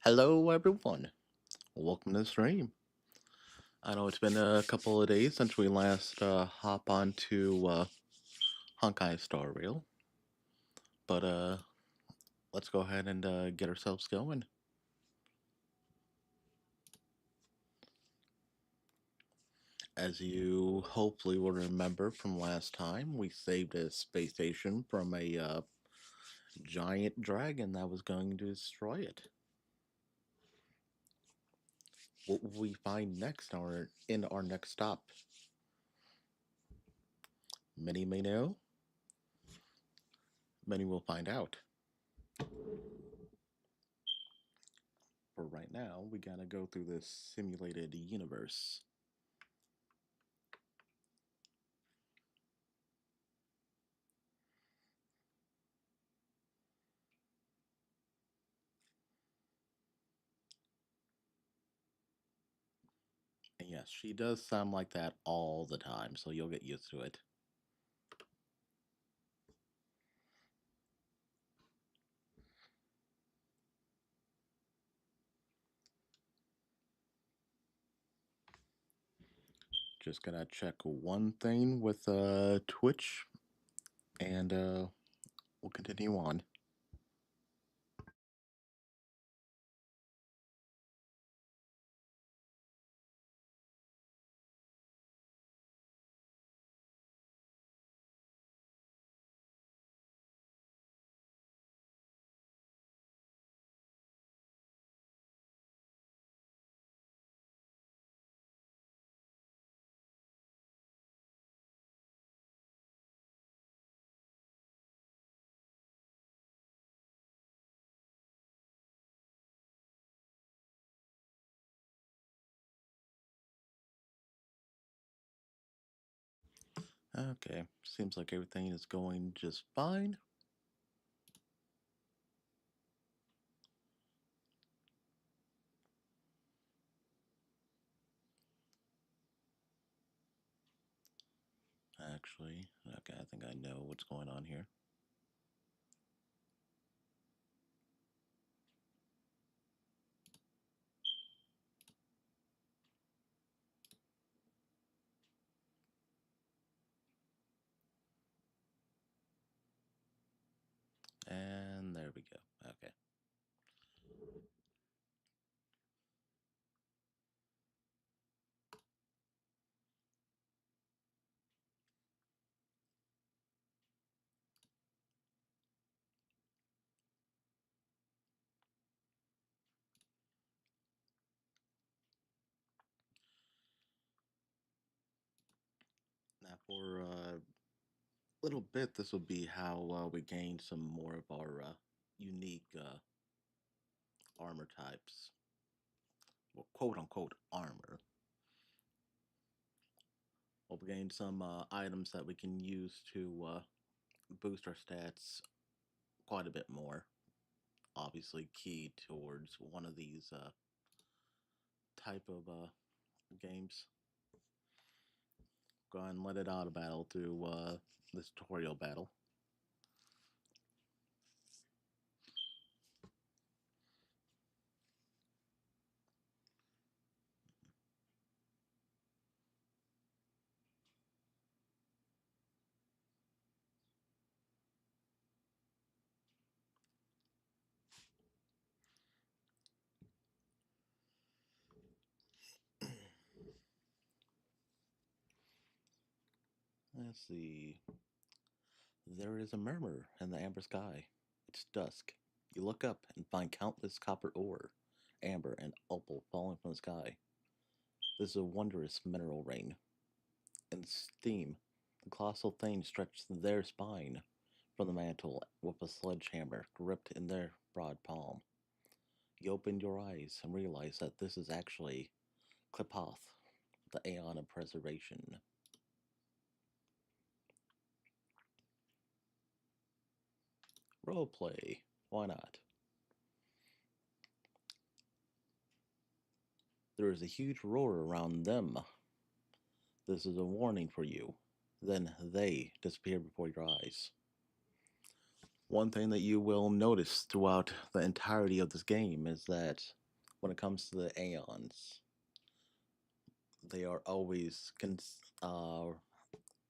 Hello, everyone. Welcome to the stream. I know it's been a couple of days since we last hop onto Honkai Star Rail, but let's go ahead and get ourselves going. As you hopefully will remember from last time, we saved a space station from a giant dragon that was going to destroy it. What will we find next in our next stop? Many may know, many will find out. For right now, we gotta go through this simulated universe. And yes, she does sound like that all the time, so you'll get used to it. Just gonna check one thing with Twitch, and we'll continue on. Okay, seems like everything is going just fine. Actually, okay, I think I know what's going on here. And there we go. Okay. Now for a little bit, this will be how we gain some more of our unique armor types. Well, quote unquote armor. We'll gain some items that we can use to boost our stats quite a bit more. Obviously, key towards one of these type of games. Go ahead and let it auto battle through this tutorial battle. Let's see. There is a murmur in the amber sky. It's dusk. You look up and find countless copper ore, amber, and opal falling from the sky. This is a wondrous mineral rain. In steam, the colossal things stretch their spine from the mantle with a sledgehammer gripped in their broad palm. You open your eyes and realize that this is actually Klipoth, the Aeon of Preservation. Roleplay. Why not? There is a huge roar around them. This is a warning for you. Then they disappear before your eyes. One thing that you will notice throughout the entirety of this game is that when it comes to the Aeons, they are always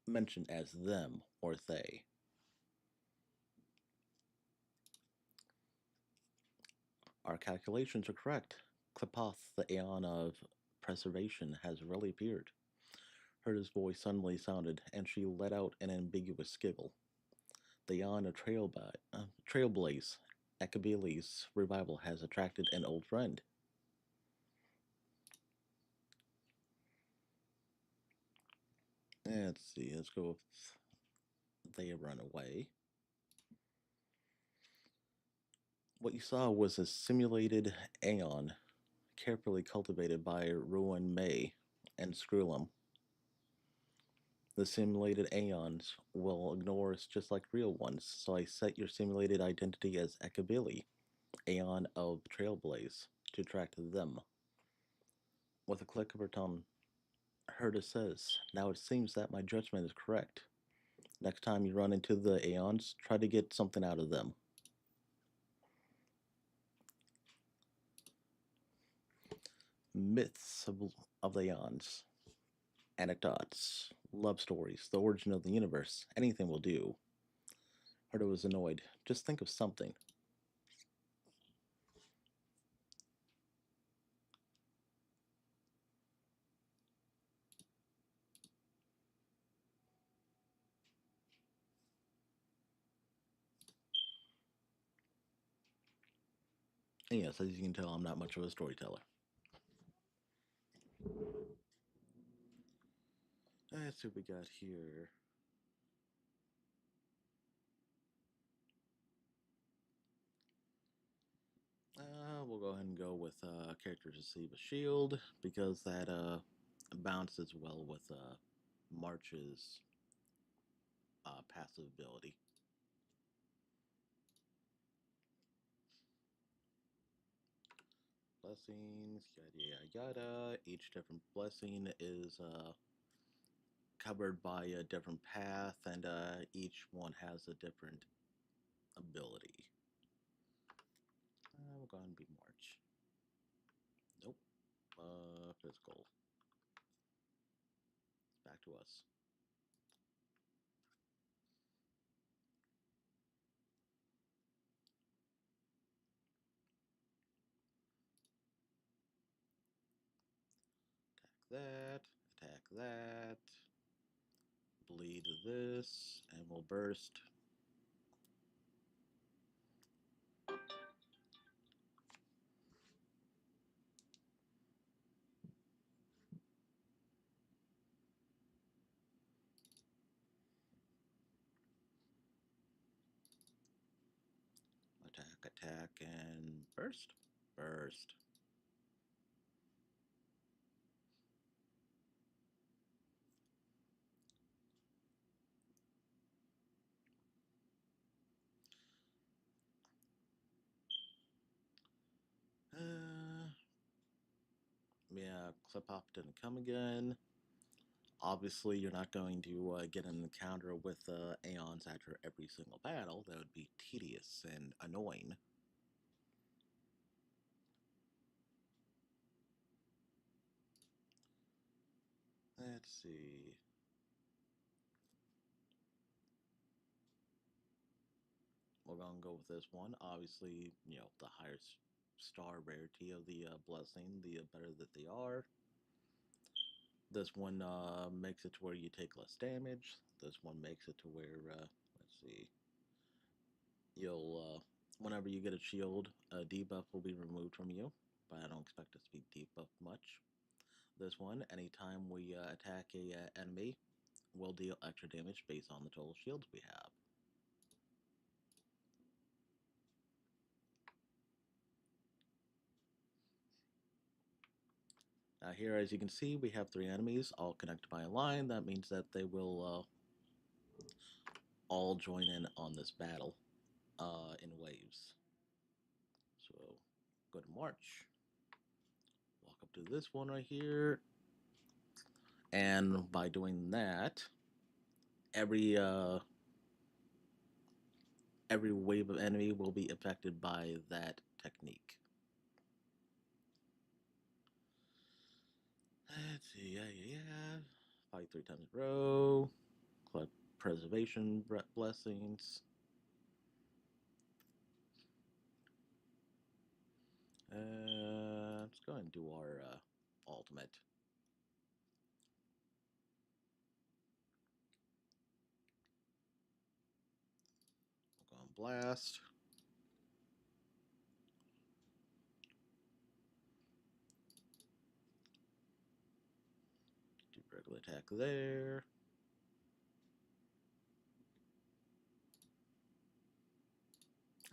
mentioned as them or they. Our calculations are correct. Klipoth, the Aeon of preservation, has really appeared. Herta's voice suddenly sounded, and she let out an ambiguous giggle. The Aeon of Trailblaze, Akabile's revival has attracted an old friend. Let's see, let's go with they run away. What you saw was a simulated Aeon, carefully cultivated by Ruin May and Screwlum. The simulated Aeons will ignore us just like real ones, so I set your simulated identity as Ekabili, Aeon of Trailblaze, to track them. With a click of her tongue, Herta says, "Now it seems that my judgment is correct. Next time you run into the Aeons, try to get something out of them." Myths of the Aeons, anecdotes, love stories, the origin of the universe, anything will do. Herta was annoyed. Just think of something. And yes, as you can tell, I'm not much of a storyteller. Let's see what we got here. We'll go ahead and go with characters receive a shield because that bounces well with March's passive ability. Blessings, yada yada yada. Each different blessing is covered by a different path, and each one has a different ability. We'll go ahead and be March. Nope. Physical. Back to us. Attack that. Attack that. Bleed this, and we'll burst. Attack, attack, and burst. Burst. Yeah, clip hop didn't come again. Obviously, you're not going to get an encounter with Aeons after every single battle. That would be tedious and annoying. Let's see. We're gonna go with this one. Obviously, the higher star rarity of the blessing, the better that they are. This one makes it to where you take less damage. This one makes it to where, let's see, you'll, whenever you get a shield, a debuff will be removed from you, but I don't expect it to be debuffed much. This one, anytime we attack a enemy, will deal extra damage based on the total shields we have. Now here, as you can see, we have 3 enemies, all connected by a line. That means that they will all join in on this battle in waves. So, go to March. Walk up to this one right here. And by doing that, every every wave of enemy will be affected by that technique. Let's see, yeah. Fight 3 times in a row. Collect preservation blessings. Let's go ahead and do our ultimate. We'll go on blast. Do regular attack there.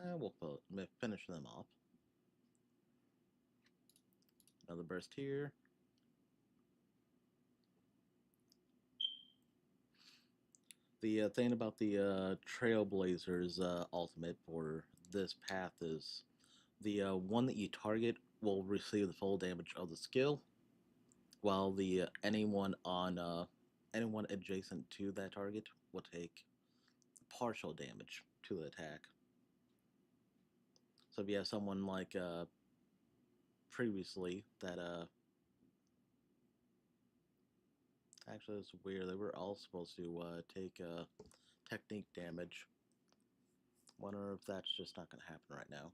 And we'll finish them off. Another burst here. The thing about the Trailblazers ultimate for this path is the one that you target will receive the full damage of the skill, while the anyone adjacent to that target will take partial damage to the attack. So if you have someone like previously that actually it's weird, they were all supposed to take technique damage. Wonder if that's just not going to happen right now.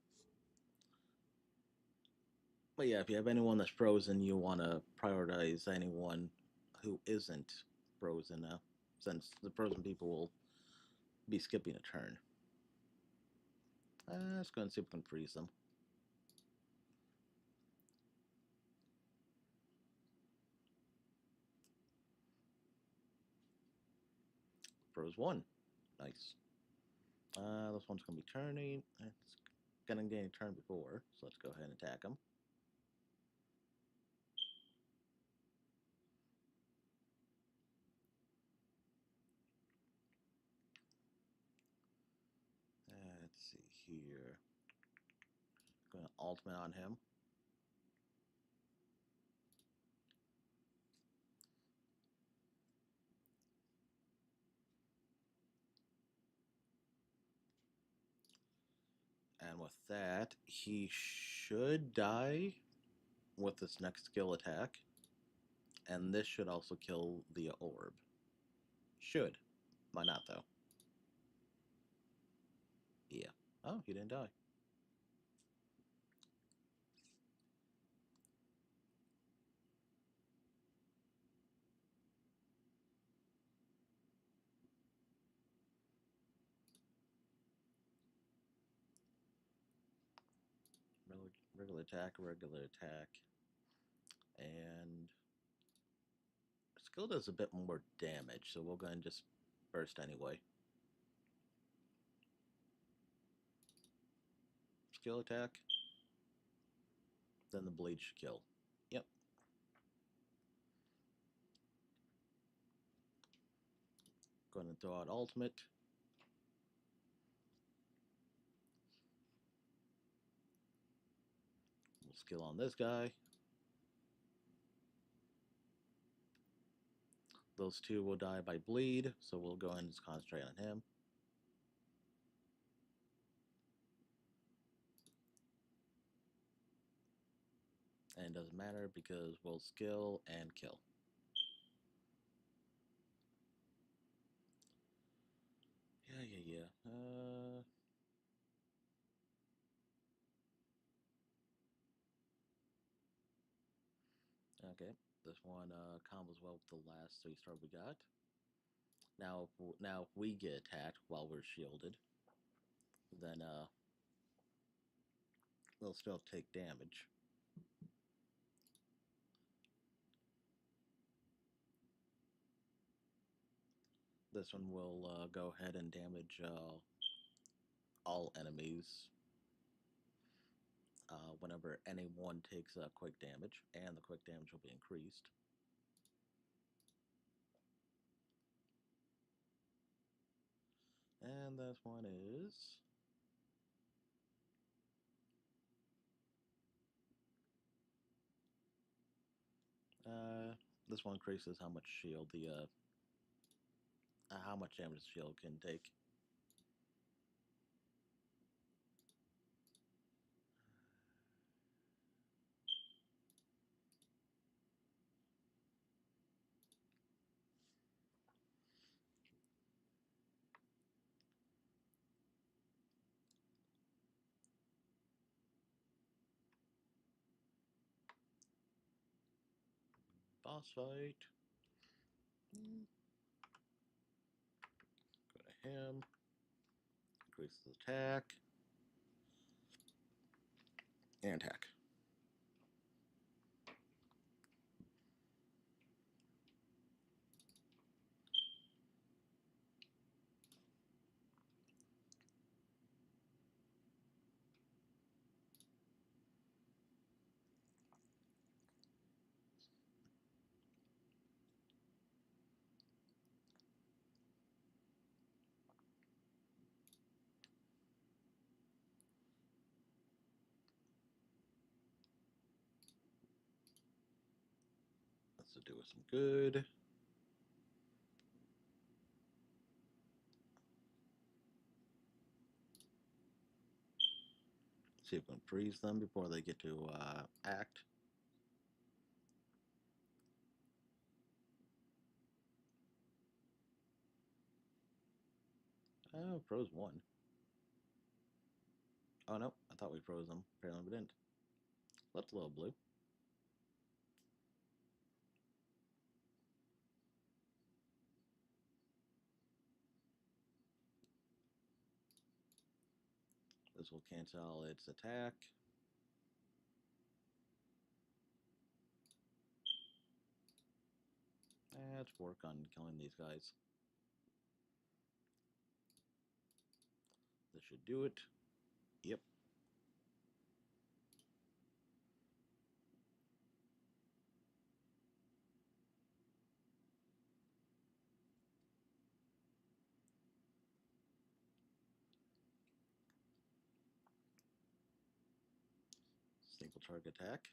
But yeah, if you have anyone that's frozen, you want to prioritize anyone who isn't frozen, since the frozen people will be skipping a turn. Let's go and see if we can freeze them. Froze one. Nice. This one's going to be turning. It's going to gain a turn before, so let's go ahead and attack him. Let's see here. Going to ultimate on him. And with that, he should die with this next skill attack. And this should also kill the orb. Should. Might not, though. Yeah. Oh, he didn't die. Regular attack, regular attack. And skill does a bit more damage, so we'll go ahead and just burst anyway. Skill attack. Then the blade should kill. Yep. Go ahead and throw out ultimate. We'll skill on this guy. Those two will die by bleed, so we'll go ahead and just concentrate on him. And it doesn't matter because we'll skill and kill. Yeah. Okay, this one combos well with the last 3-star we got. Now, if we get attacked while we're shielded, then we'll still take damage. This one will go ahead and damage all enemies whenever anyone takes quick damage, and the quick damage will be increased. And this one is... this one increases how much shield how much damage the shield can take. Boss fight. Go to him. Increase his attack. And attack. Let's do some good. See if we can freeze them before they get to act. Oh, froze one. Oh no, I thought we froze them. Apparently we didn't. Left a little blue. This will cancel its attack. Let's work on killing these guys. This should do it. Yep. Single target attack.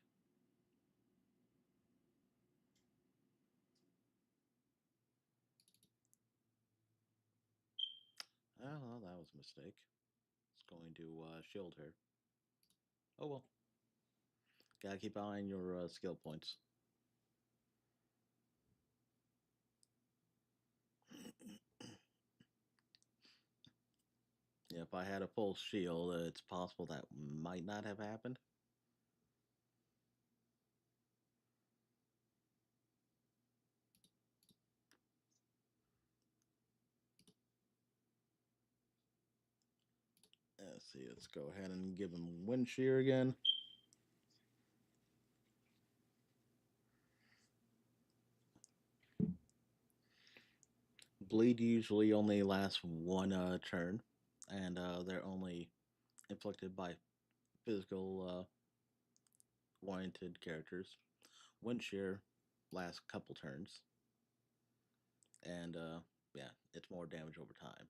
Oh, well, that was a mistake. It's going to shield her. Oh well. Gotta keep eyeing your skill points. Yeah, if I had a full shield, it's possible that might not have happened. Let's see, let's go ahead and give him wind shear again. Bleed usually only lasts one turn, and they're only inflicted by physical oriented characters. Wind shear lasts a couple turns, and yeah, it's more damage over time.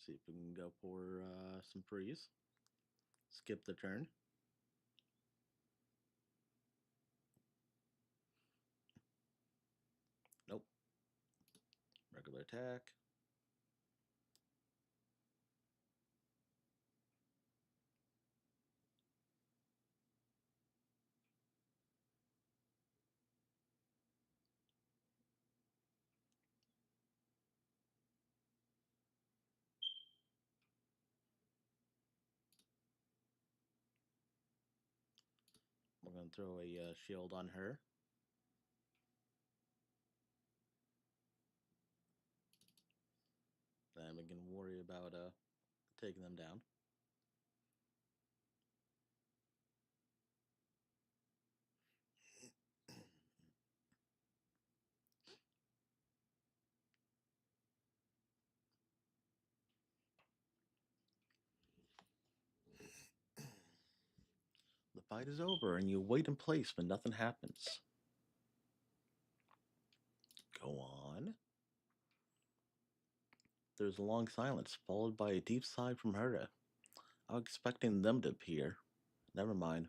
See if we can go for some freeze. Skip the turn. Nope. Regular attack. We're going to throw a shield on her. Then we can worry about taking them down. The fight is over, and you wait in place, but nothing happens. Go on. There's a long silence, followed by a deep sigh from Herta. I was expecting them to appear. Never mind.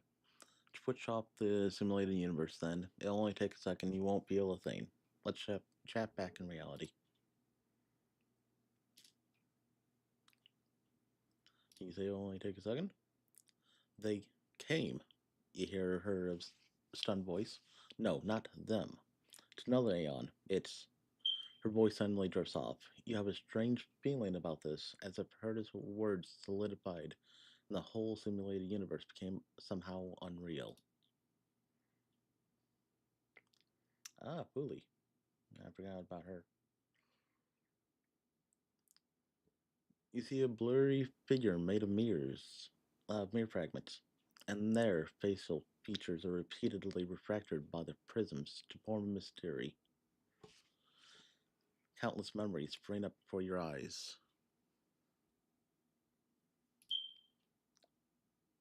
Switch off the simulated universe then. It'll only take a second, you won't feel a thing. Let's chat back in reality. Can you say it'll only take a second? They came. You hear her stunned voice. No, not them. It's another Aeon. It's. Her voice suddenly drifts off. You have a strange feeling about this, as if Herta's words solidified and the whole simulated universe became somehow unreal. Ah, Fuli. I forgot about her. You see a blurry figure made of mirror fragments, and their facial features are repeatedly refracted by the prisms to form a mystery. Countless memories spring up before your eyes.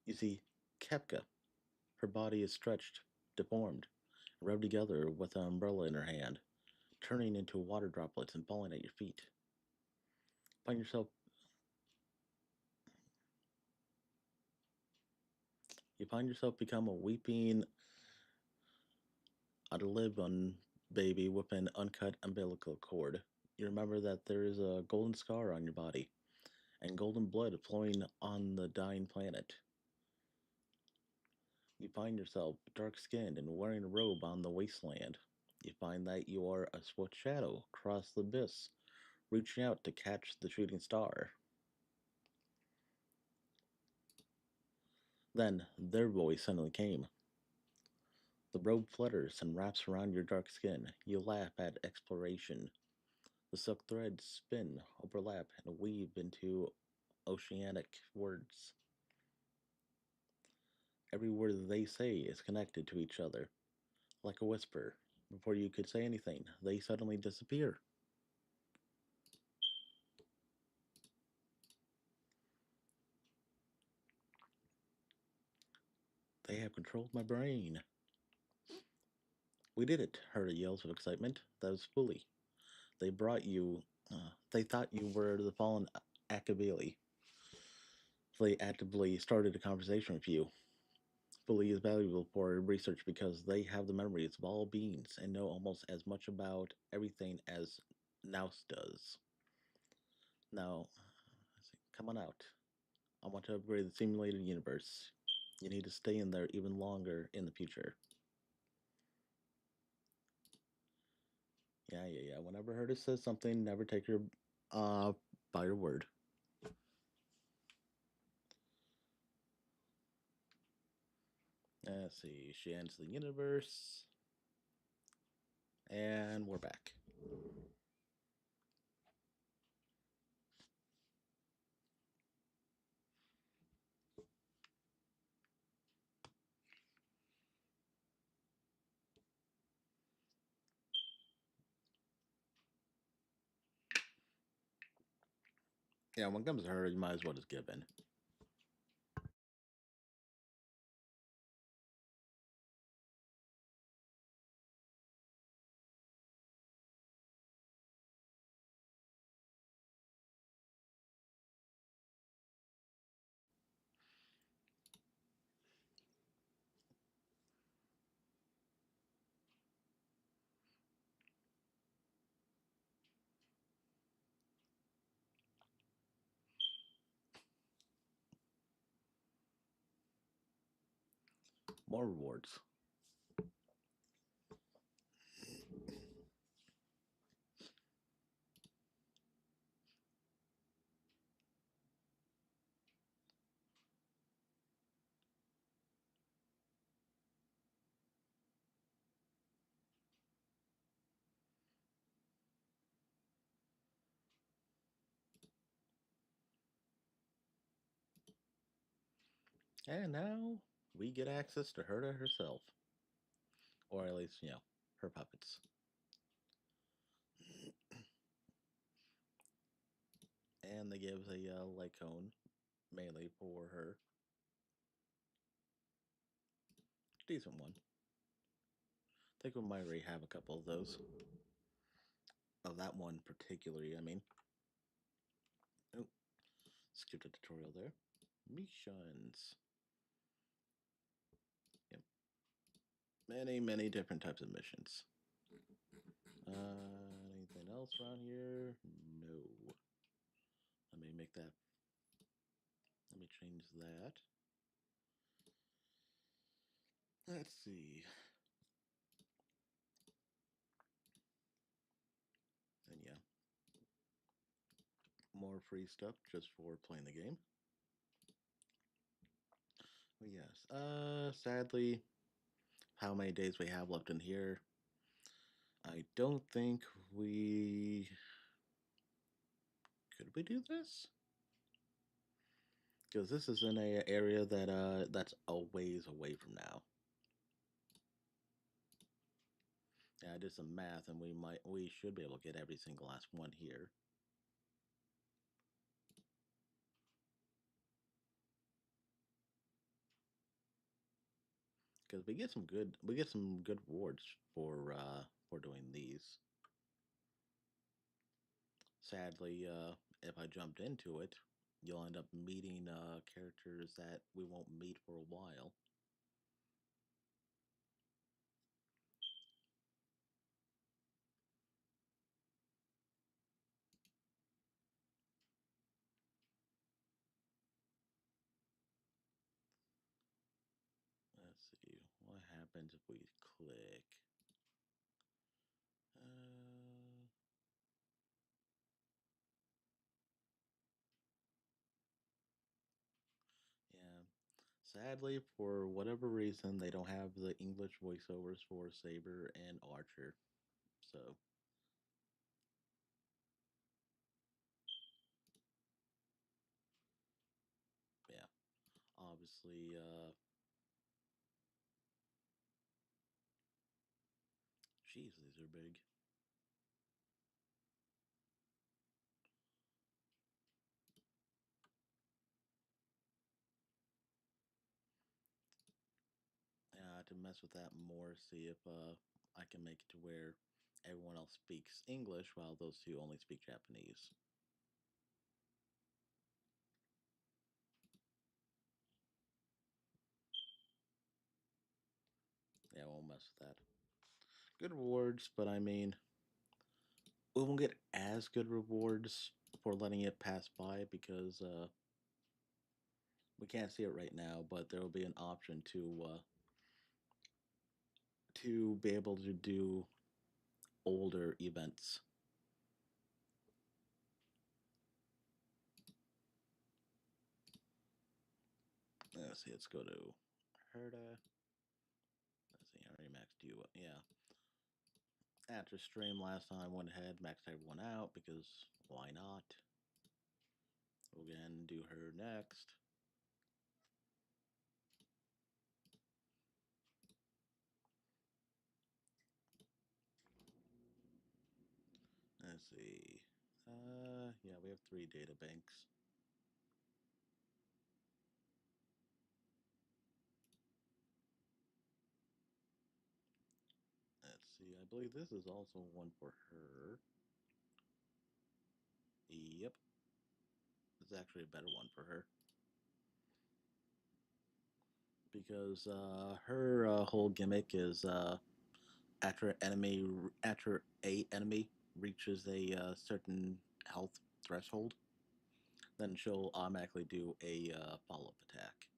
You see Kepka. Her body is stretched, deformed, rubbed together with an umbrella in her hand, turning into water droplets and falling at your feet. Find yourself you find yourself become a weeping Adaliban baby with an uncut umbilical cord. You remember that there is a golden scar on your body and golden blood flowing on the dying planet. You find yourself dark skinned and wearing a robe on the wasteland. You find that you are a swift shadow across the abyss, reaching out to catch the shooting star. Then their voice suddenly came. The robe flutters and wraps around your dark skin. You laugh at exploration. The silk threads spin, overlap, and weave into oceanic words. Every word they say is connected to each other, like a whisper. Before you could say anything, they suddenly disappear. They have controlled my brain. We did it, Herta yells with excitement. That was Fully. They brought you. They thought you were the fallen Akabili. They actively started a conversation with you. Fully is valuable for research because they have the memories of all beings and know almost as much about everything as Nous does. Now, come on out. I want to upgrade the simulated universe. You need to stay in there even longer in the future. Yeah. Whenever Herta says something, never take her uh by her word. Let's see. She ends the universe, and we're back. Yeah, when it comes to her, you might as well just give in. More rewards. And now we get access to Herta herself. Or at least, her puppets. And they give a light cone, mainly for her. Decent one. I think we might already have a couple of those. Of that one particularly, I mean. Oh, skipped a tutorial there. Missions. Yep. Many different types of missions. Anything else around here? No. Let me make that. Let me change that. Let's see. more free stuff just for playing the game. But yes, sadly, how many days we have left in here, I don't think we... Could we do this? Because this is in a area that that's a ways away from now. Yeah, I did some math, and we should be able to get every single last one here. Because we get some good rewards for doing these. Sadly, if I jumped into it, you'll end up meeting characters that we won't meet for a while. Let's see what happens if we click. Uh, yeah. Sadly, for whatever reason, they don't have the English voiceovers for Saber and Archer. So, yeah. Obviously, jeez, these are big. Yeah, I have to mess with that more, see if I can make it to where everyone else speaks English while those two only speak Japanese. Yeah, I won't mess with that. Good rewards, but I mean, we won't get as good rewards for letting it pass by because we can't see it right now. But there will be an option to be able to do older events. Let's see. Let's go to Herda. Let's see. I already maxed you up. Yeah. After stream last time, I went ahead, maxed everyone out because why not? We'll again do her next. Let's see. Yeah, we have 3 data banks. Let's see. I believe this is also one for her. Yep. It's actually a better one for her. Because her whole gimmick is after a enemy reaches a certain health threshold, then she'll automatically do a follow-up attack.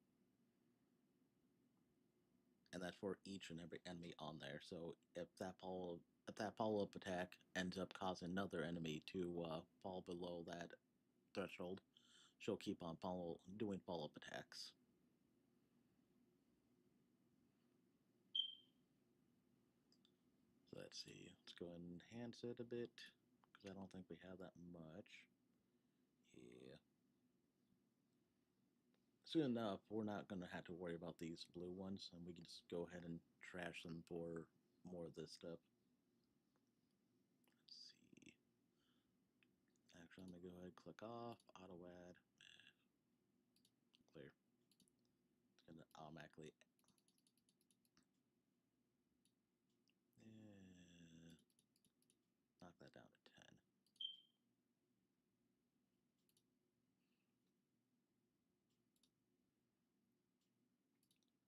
And that's for each and every enemy on there. So if that follow up attack ends up causing another enemy to fall below that threshold, she'll keep on doing follow up attacks. So let's see. Let's go ahead and enhance it a bit because I don't think we have that much. Yeah. Soon enough, we're not going to have to worry about these blue ones, and we can just go ahead and trash them for more of this stuff. Let's see. Actually, I'm going to go ahead and click off, auto add, clear. It's going to automatically. Knock that down to 10.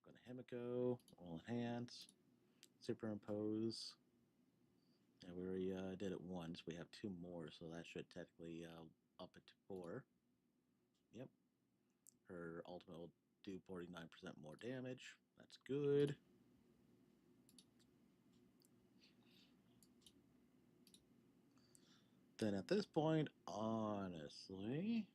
Go to Himiko, all enhance, superimpose. And we already did it once. We have 2 more, so that should technically up it to 4. Yep. Her ultimate will do 49% more damage. That's good. Then at this point, honestly,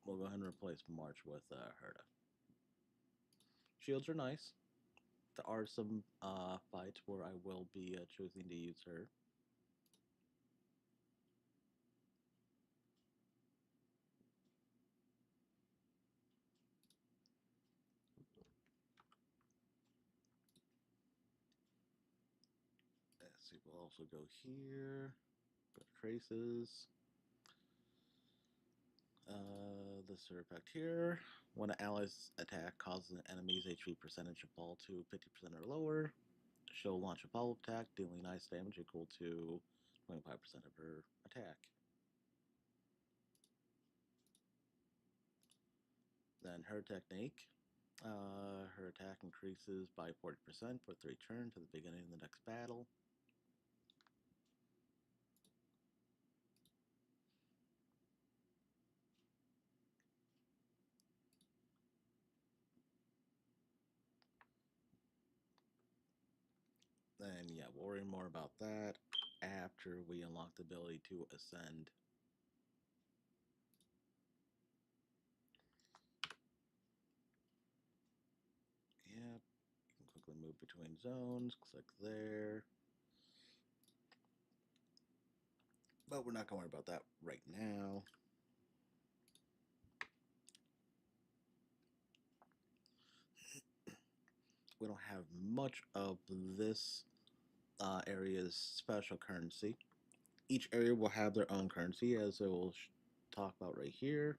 we'll go ahead and replace March with Herta. Shields are nice. There are some fights where I will be choosing to use her. Let's see, we'll also go here. Go to traces. This effect here. When an ally's attack causes an enemy's HP percentage to fall to 50% or lower, she'll launch a follow-up attack, dealing ice damage equal to 25% of her attack. Then her technique. Her attack increases by 40% for 3 turns at the beginning of the next battle. Then, yeah, we'll worry more about that after we unlock the ability to ascend. Yep, you can quickly move between zones, click there. But we're not going to worry about that right now. We don't have much of this area's special currency. Each area will have their own currency, as I will talk about right here.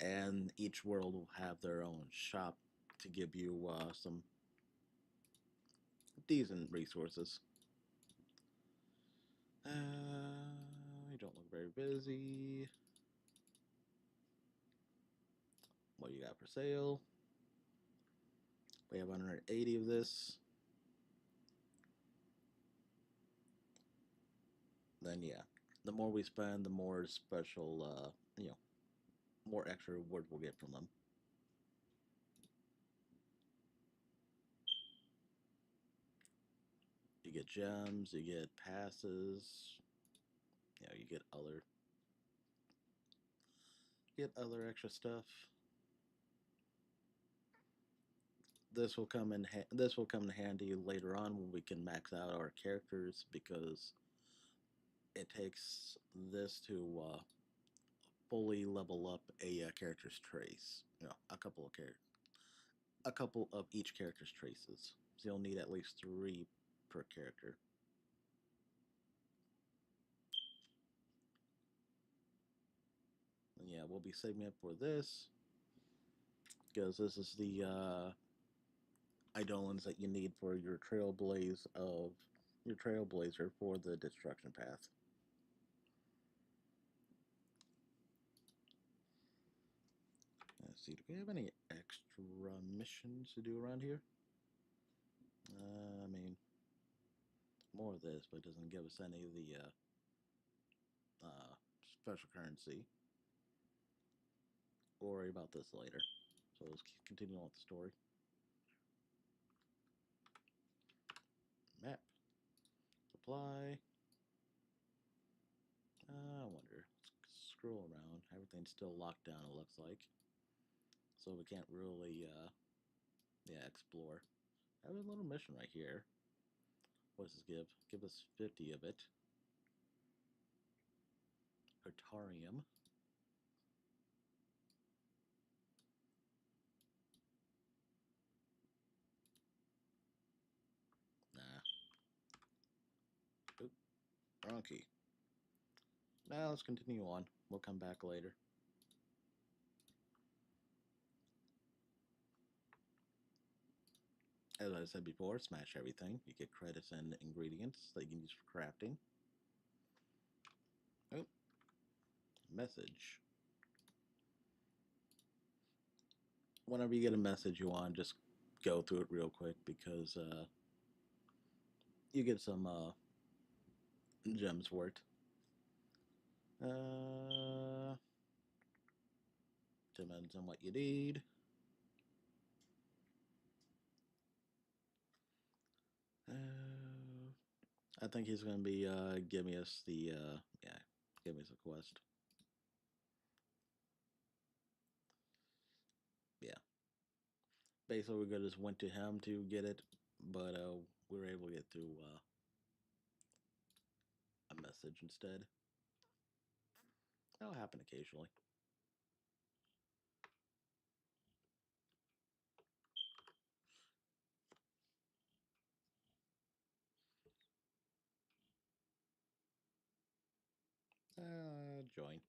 And each world will have their own shop to give you some decent resources. You don't look very busy. What you got for sale? We have 180 of this. Then yeah, the more we spend, the more special, more extra rewards we'll get from them. You get gems, you get passes, you get other extra stuff. This will come in handy later on when we can max out our characters, because it takes this to fully level up a character's trace. A couple of each character's traces. So you'll need at least 3 per character. And yeah, we'll be saving up for this, because this is the eidolons that you need for your trailblazer for the destruction path. Let's see, do we have any extra missions to do around here? I mean, more of this, but it doesn't give us any of the special currency. We'll worry about this later. So let's continue on with the story. Map. Supply. I wonder. Let's scroll around. Everything's still locked down, it looks like. So we can't really, explore. I have a little mission right here. What does this give? Give us 50 of it. Hertarium. Nah. Oop. Wrong key. Now let's continue on. We'll come back later. As I said before, smash everything. You get credits and ingredients that you can use for crafting. Oh, message. Whenever you get a message you want, just go through it real quick, because you get some gems for it. Depends on what you need. I think he's going to be giving us the giving us a quest. Yeah, basically we just went to him to get it, but we were able to get through a message instead. That'll happen occasionally. Join.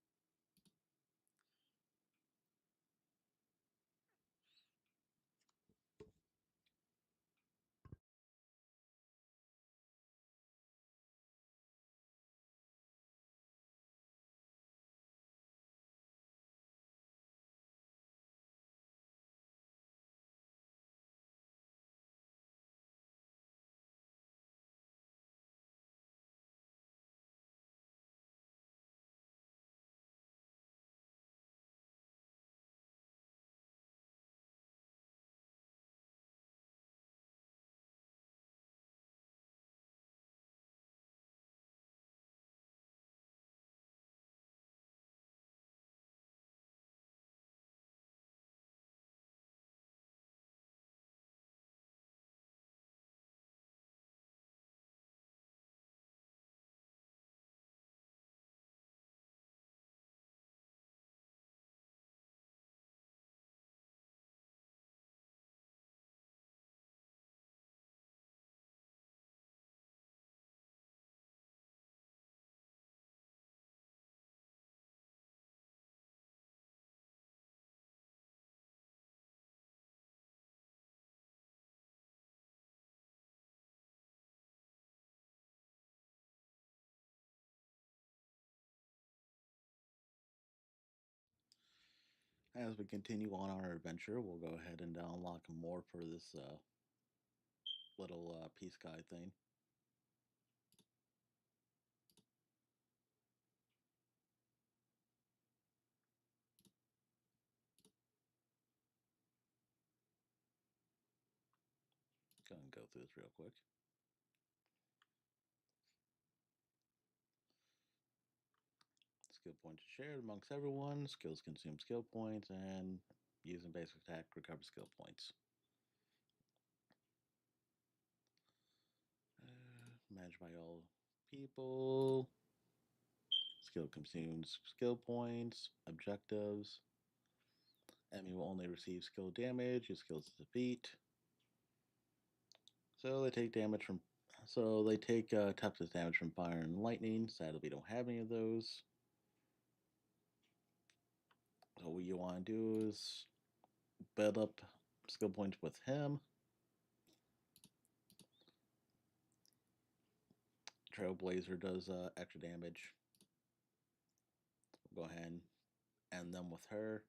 As we continue on our adventure, we'll go ahead and unlock more for this little peace guy thing. Go and go through this real quick. Skill points are shared amongst everyone. Skills consume skill points, and using basic attack recover skill points. Managed by all people. Skill consumes skill points. Objectives. Enemy will only receive skill damage. Use skills to defeat. So they take damage from. So they take toughness damage from fire and lightning. Sadly, we don't have any of those. So what you want to do is build up skill points with him. Trailblazer does extra damage. Go ahead and end them with her.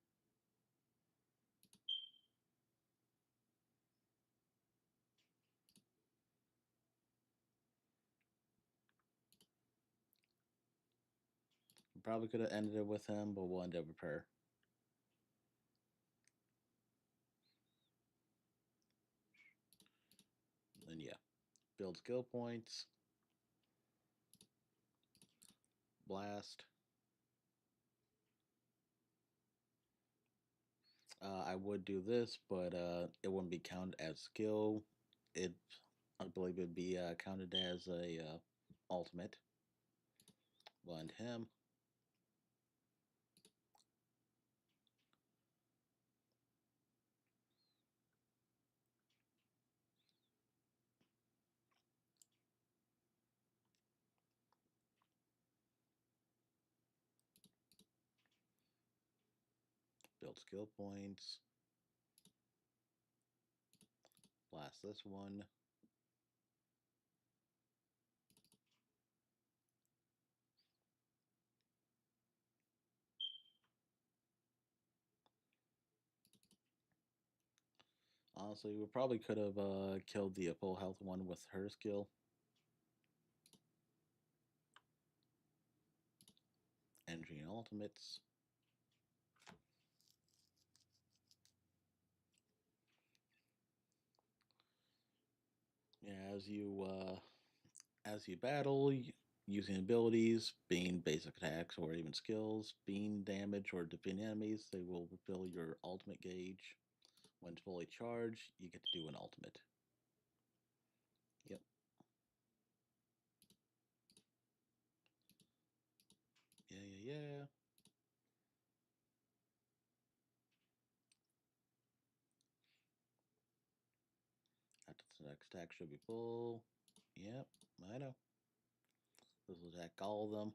Probably could have ended it with him, but we'll end it with her. And yeah, build skill points. Blast. I would do this, but it wouldn't be counted as skill. It, I believe, it'd be counted as a ultimate. Blind him. Build skill points. Blast this one. Honestly, we probably could have killed the full health one with her skill. Entering ultimates. Yeah, As you battle, using abilities, being basic attacks, or even skills, being damage, or defeating enemies, they will refill your ultimate gauge. When fully charged, you get to do an ultimate. Yep. Yeah. After the next attack should be full. Yep, I know. This will attack all of them.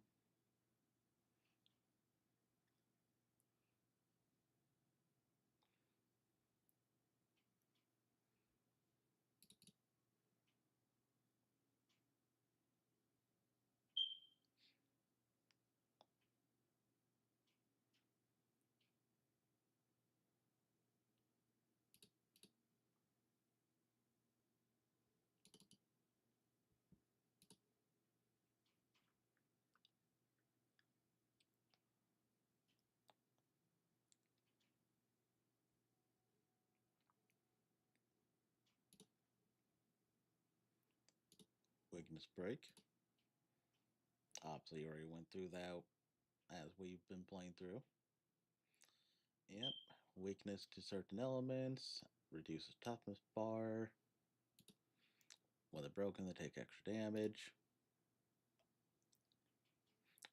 Weakness break. Obviously, you already went through that as we've been playing through. Yep. Weakness to certain elements. Reduces toughness bar. When they're broken, they take extra damage.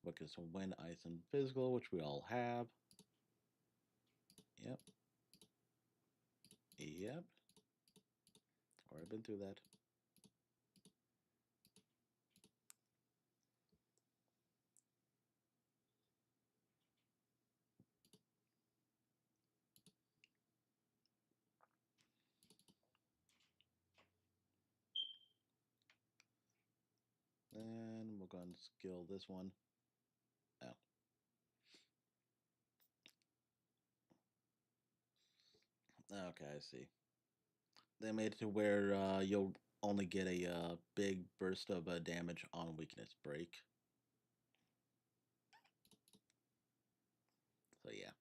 Weakness to wind, ice, and physical, which we all have. Yep. Yep. Already been through that. Then we're going to skill this one. Oh. Okay, I see. They made it to where you'll only get a big burst of damage on weakness break. So yeah.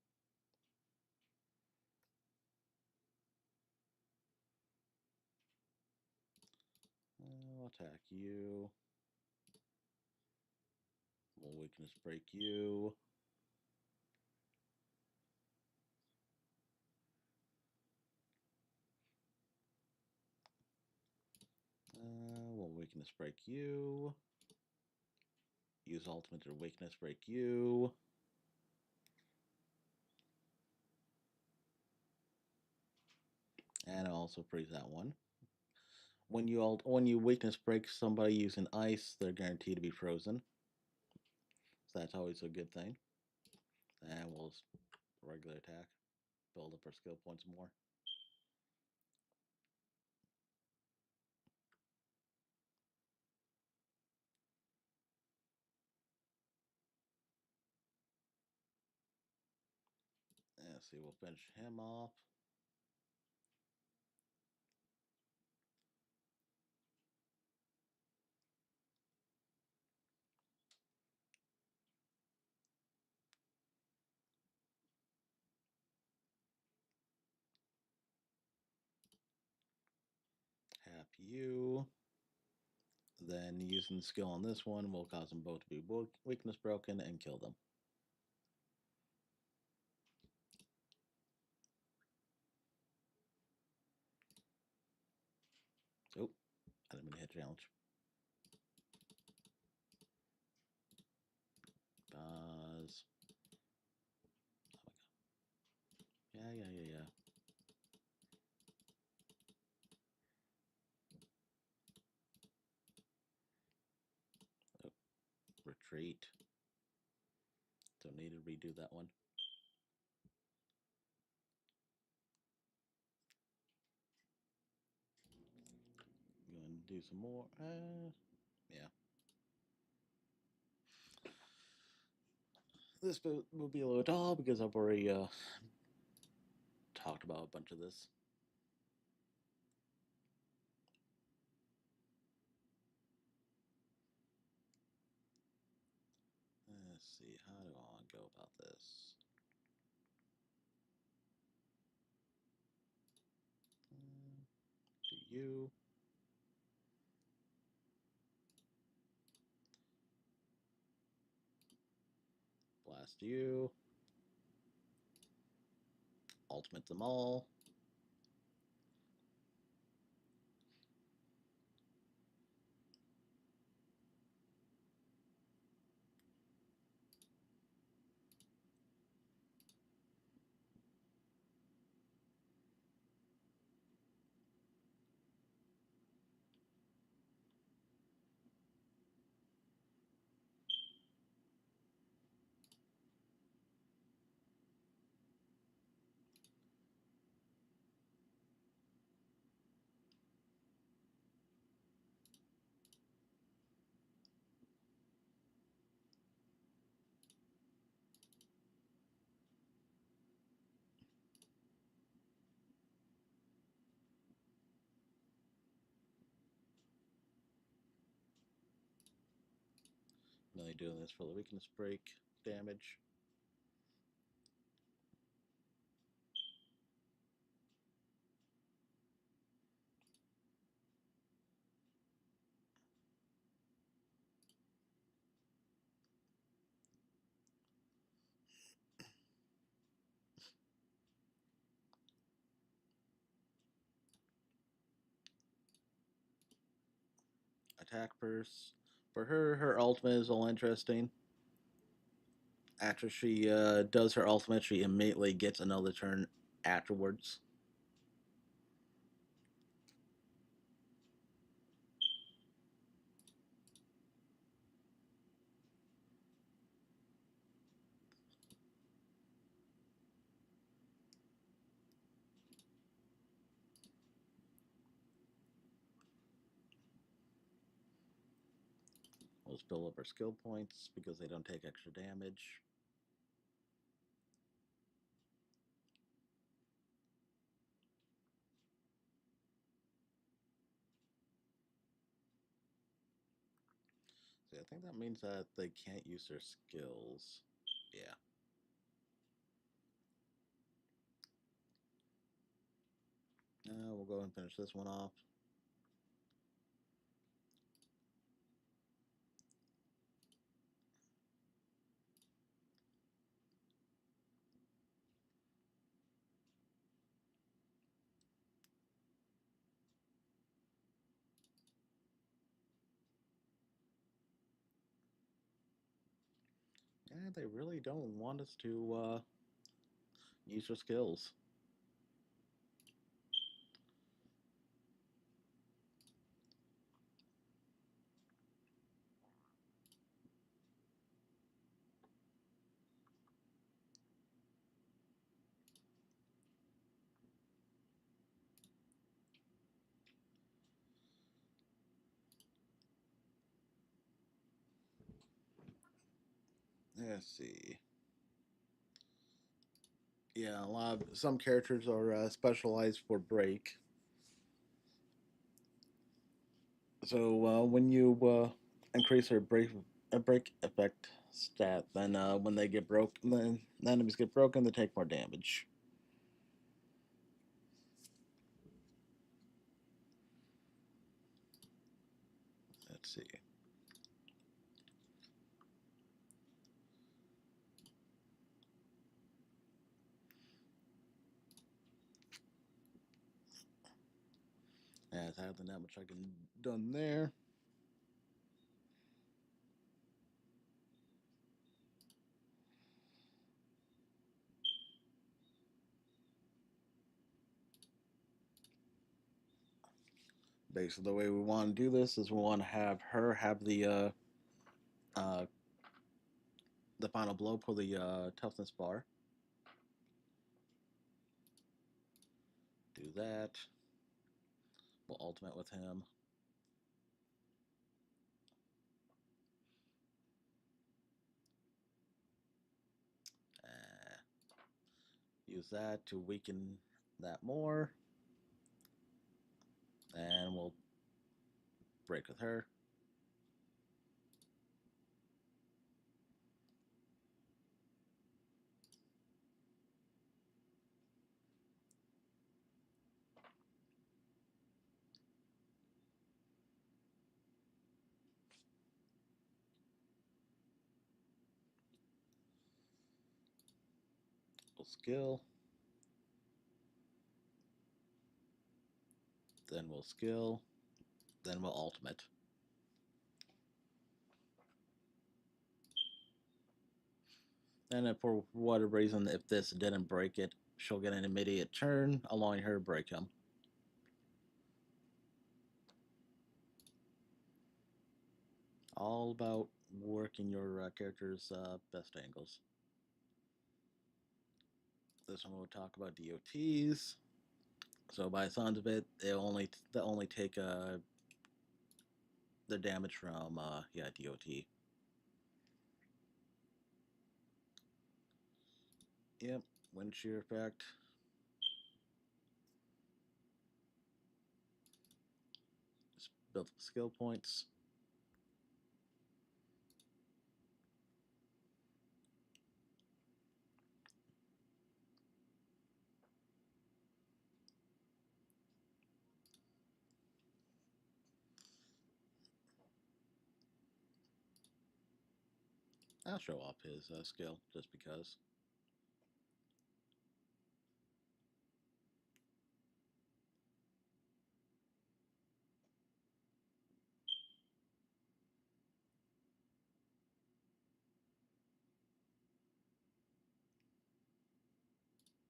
I'll attack you. We'll weakness break you. We'll weakness break you. Use ultimate to weakness break you. And I'll also freeze that one. When you weakness break somebody using ice, they're guaranteed to be frozen. So that's always a good thing. And we'll regular attack. Build up our skill points more. Let's see, we'll finish him off. Half you. Then using the skill on this one will cause them both to be weakness broken and kill them. Oh, I didn't mean to hit challenge. Buzz. Oh yeah. Oh, retreat. Don't need to redo that one. Going to do some more. Yeah. This will be a little dull because I've already talked about a bunch of this. Let's see, how do I want to go about this? Do you? Blast you. Ultimate them all. I'm only doing this for the weakness break damage. Attack burst. For her, her ultimate is all interesting. After she does her ultimate, she immediately gets another turn afterwards. We'll just build up our skill points because they don't take extra damage. See, I think that means that they can't use their skills. Yeah. We'll go and finish this one off. Yeah, they really don't want us to use their skills. Let's see. Yeah, some characters are specialized for break. So when you increase their break effect stat, then when they get broken, then the enemies get broken, they take more damage. Let's see. As I have the damage I can done there. Basically, the way we want to do this is we want to have her have uh, the final blow for the toughness bar. Do that. We'll ultimate with him. Uh, use that to weaken that more. And we'll break with her. skill. Then we'll skill. Then we'll ultimate. And if for whatever reason, if this didn't break it, she'll get an immediate turn, allowing her to break him. All about working your character's best angles. This one we'll talk about DOTs. So by the sounds of it, they only take the damage from DOT. Yep, wind shear effect. Just build skill points. I'll show off his skill just because.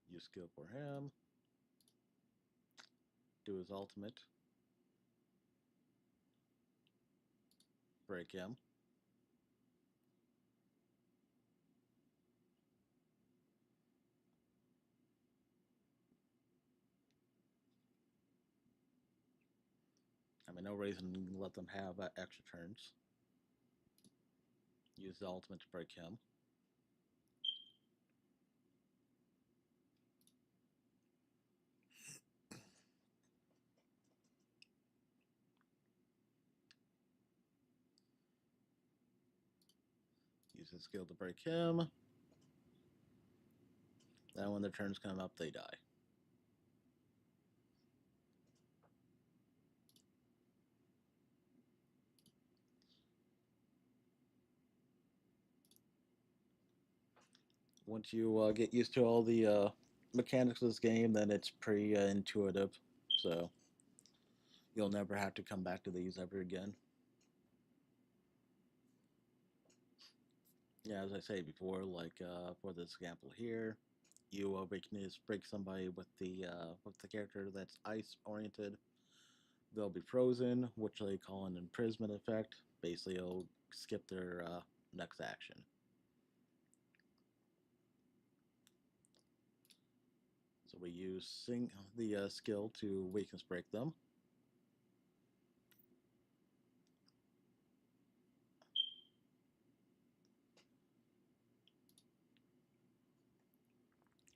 Use skill for him. Do his ultimate. Break him. I mean, no reason to let them have extra turns. Use the ultimate to break him. Use his skill to break him. Then when their turns come up, they die. Once you get used to all the mechanics of this game, then it's pretty intuitive. So you'll never have to come back to these ever again. Yeah, as I say before, like for this example here, we can just break somebody with the character that's ice oriented. They'll be frozen, which they call an imprisonment effect. Basically, it'll skip their next action. So we use the skill to weakness break them.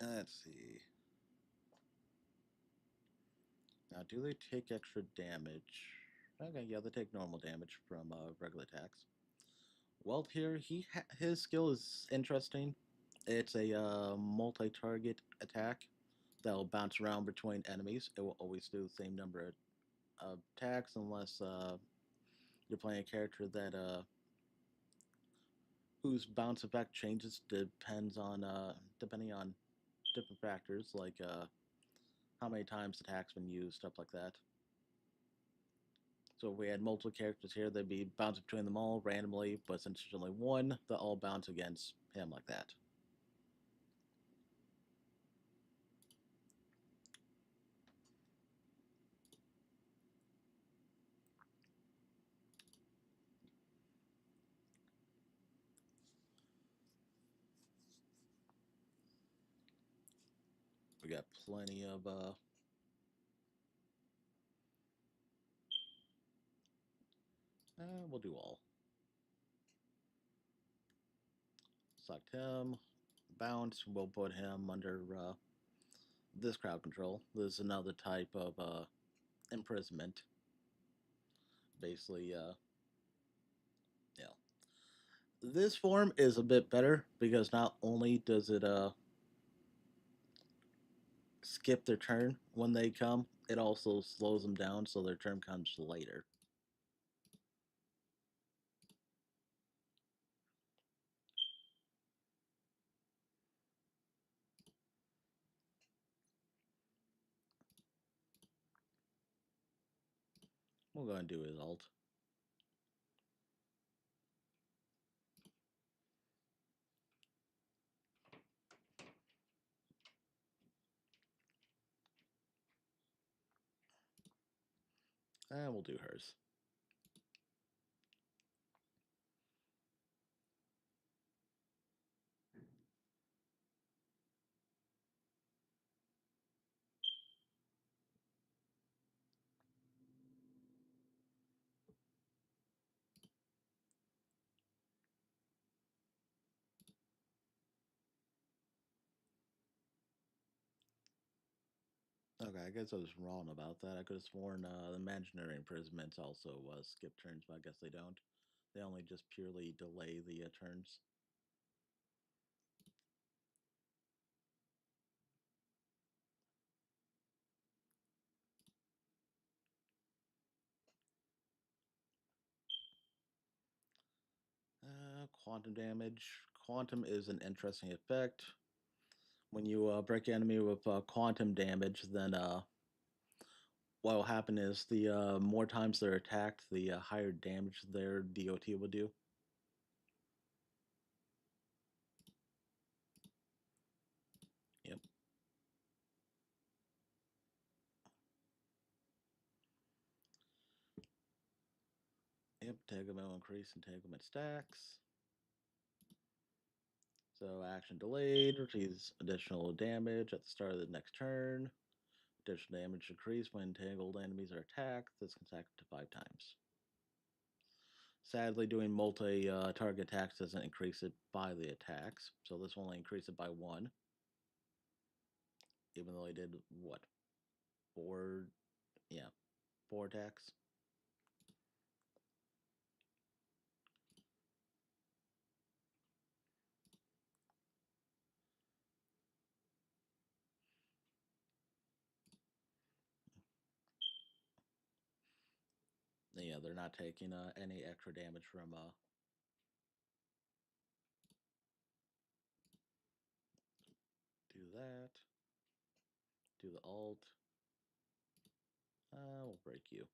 Let's see. Now, do they take extra damage? Okay, yeah, they take normal damage from regular attacks. Well, here his skill is interesting. It's a multi-target attack that'll bounce around between enemies. It will always do the same number of attacks unless you're playing a character that whose bounce effect changes depending on different factors like how many times attack's been used, stuff like that. So if we had multiple characters here, they'd be bouncing between them all randomly, but since there's only one, they'll all bounce against him like that. We got plenty of we'll do all. Select him, bounce. We'll put him under this crowd control. This is another type of imprisonment. Basically, yeah. This form is a bit better because not only does it skip their turn when they come, it also slows them down so their turn comes later. We'll go and do his ult. And we'll do hers. Okay, I guess I was wrong about that. I could have sworn the imaginary imprisonments also skip turns, but I guess they don't. They only just purely delay the turns. Quantum damage. Quantum is an interesting effect. When you break your enemy with quantum damage, then what will happen is the more times they're attacked, the higher damage their DOT will do. Yep. Yep, Tegum will increase entanglement stacks. So action delayed receives additional damage at the start of the next turn. Additional damage increased when entangled enemies are attacked. This can stack up to 5 times. Sadly, doing multi-target attacks doesn't increase it by the attacks, so this will only increase it by 1. Even though I did, what, 4, yeah, 4 attacks. Yeah, they're not taking any extra damage from do that. Do the alt. We'll break you.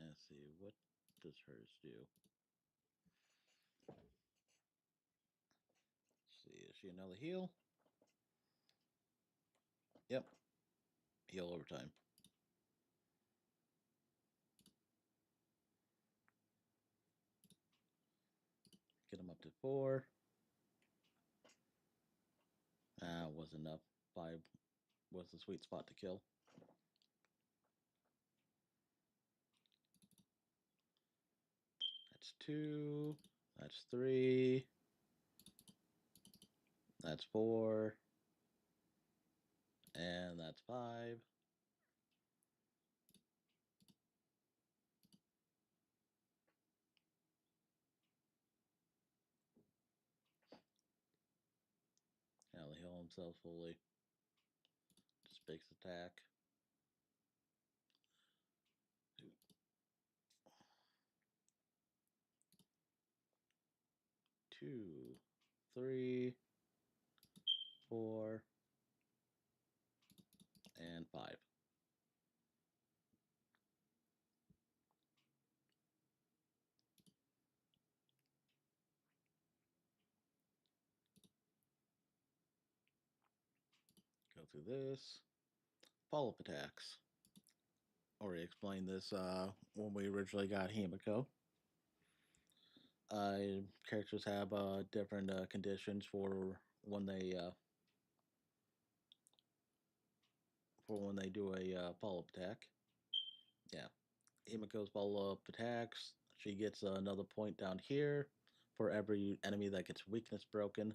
Let's see, what does hers do? Let's see, is she another heal? Yep. Heal over time. Get him up to 4. Was enough. 5 was the sweet spot to kill. That's 2. That's 3. That's 4. And that's 5. Now he'll heal himself fully. Just makes attack. 2, 3, 4, and 5. Go through this. Follow-up attacks. Already explained this when we originally got Himiko. Characters have different conditions when they for when they do a follow-up attack. Yeah, Himiko's follow-up attacks. She gets another point down here for every enemy that gets weakness broken.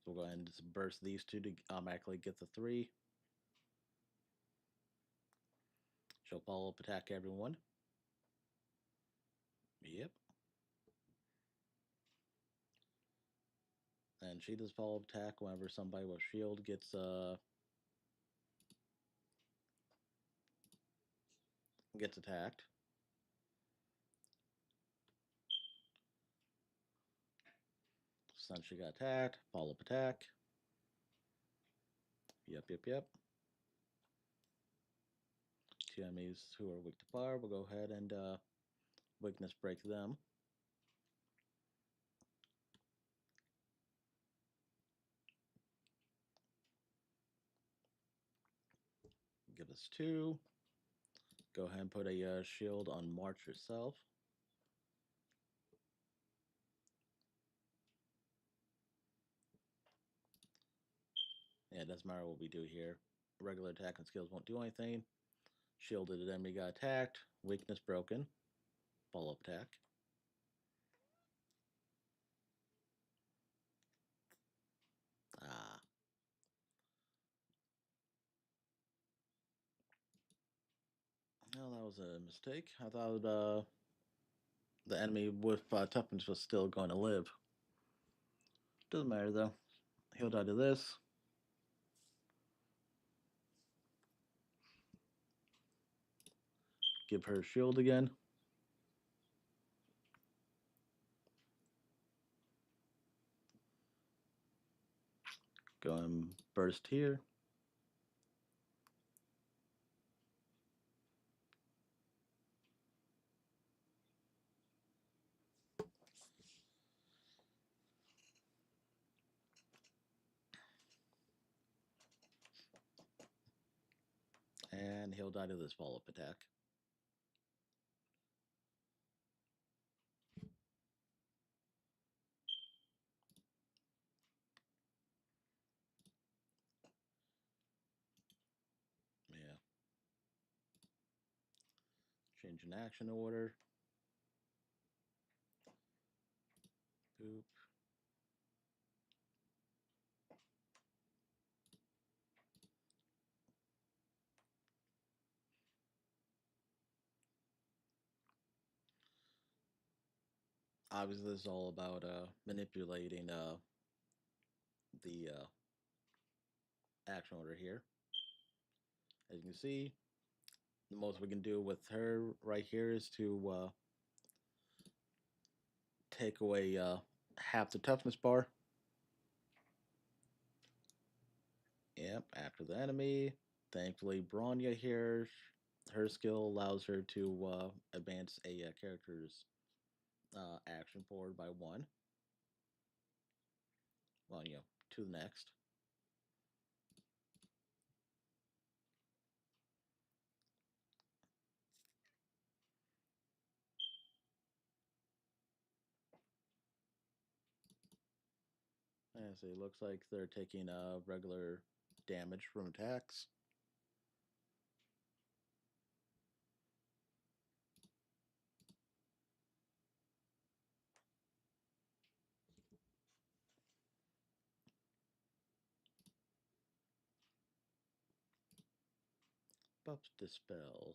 So we'll go ahead and just burst these 2 to automatically get the 3. She'll follow-up attack everyone. Yep. And she does follow attack whenever somebody with shield gets attacked. Since she got attacked, follow up attack. Yep. Two enemies who are weak to fire, we'll go ahead and weakness break them. Give us 2. Go ahead and put a shield on March herself. Yeah, it doesn't matter what we do here. Regular attack and skills won't do anything. Shielded enemy got attacked. Weakness broken. Follow-up attack. Ah. Well, that was a mistake. I thought the enemy with toughness was still going to live. Doesn't matter though. He'll die to this. Give her shield again. Go and burst here. And he'll die to this follow-up attack. Yeah. Change in action order. Boop. Obviously, this is all about manipulating the action order here. As you can see, the most we can do with her right here is to take away half the toughness bar. Yep, after the enemy. Thankfully, Bronya here, her skill allows her to advance a character's action forward by 1. Well, to the next. And so it looks like they're taking regular damage from attacks. Buff Dispel.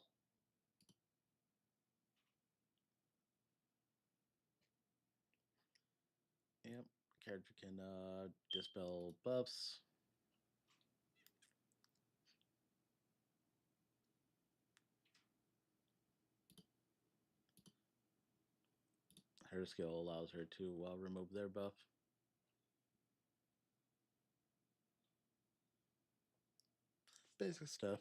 Yep, character can dispel buffs. Her skill allows her to remove their buff. Basic stuff.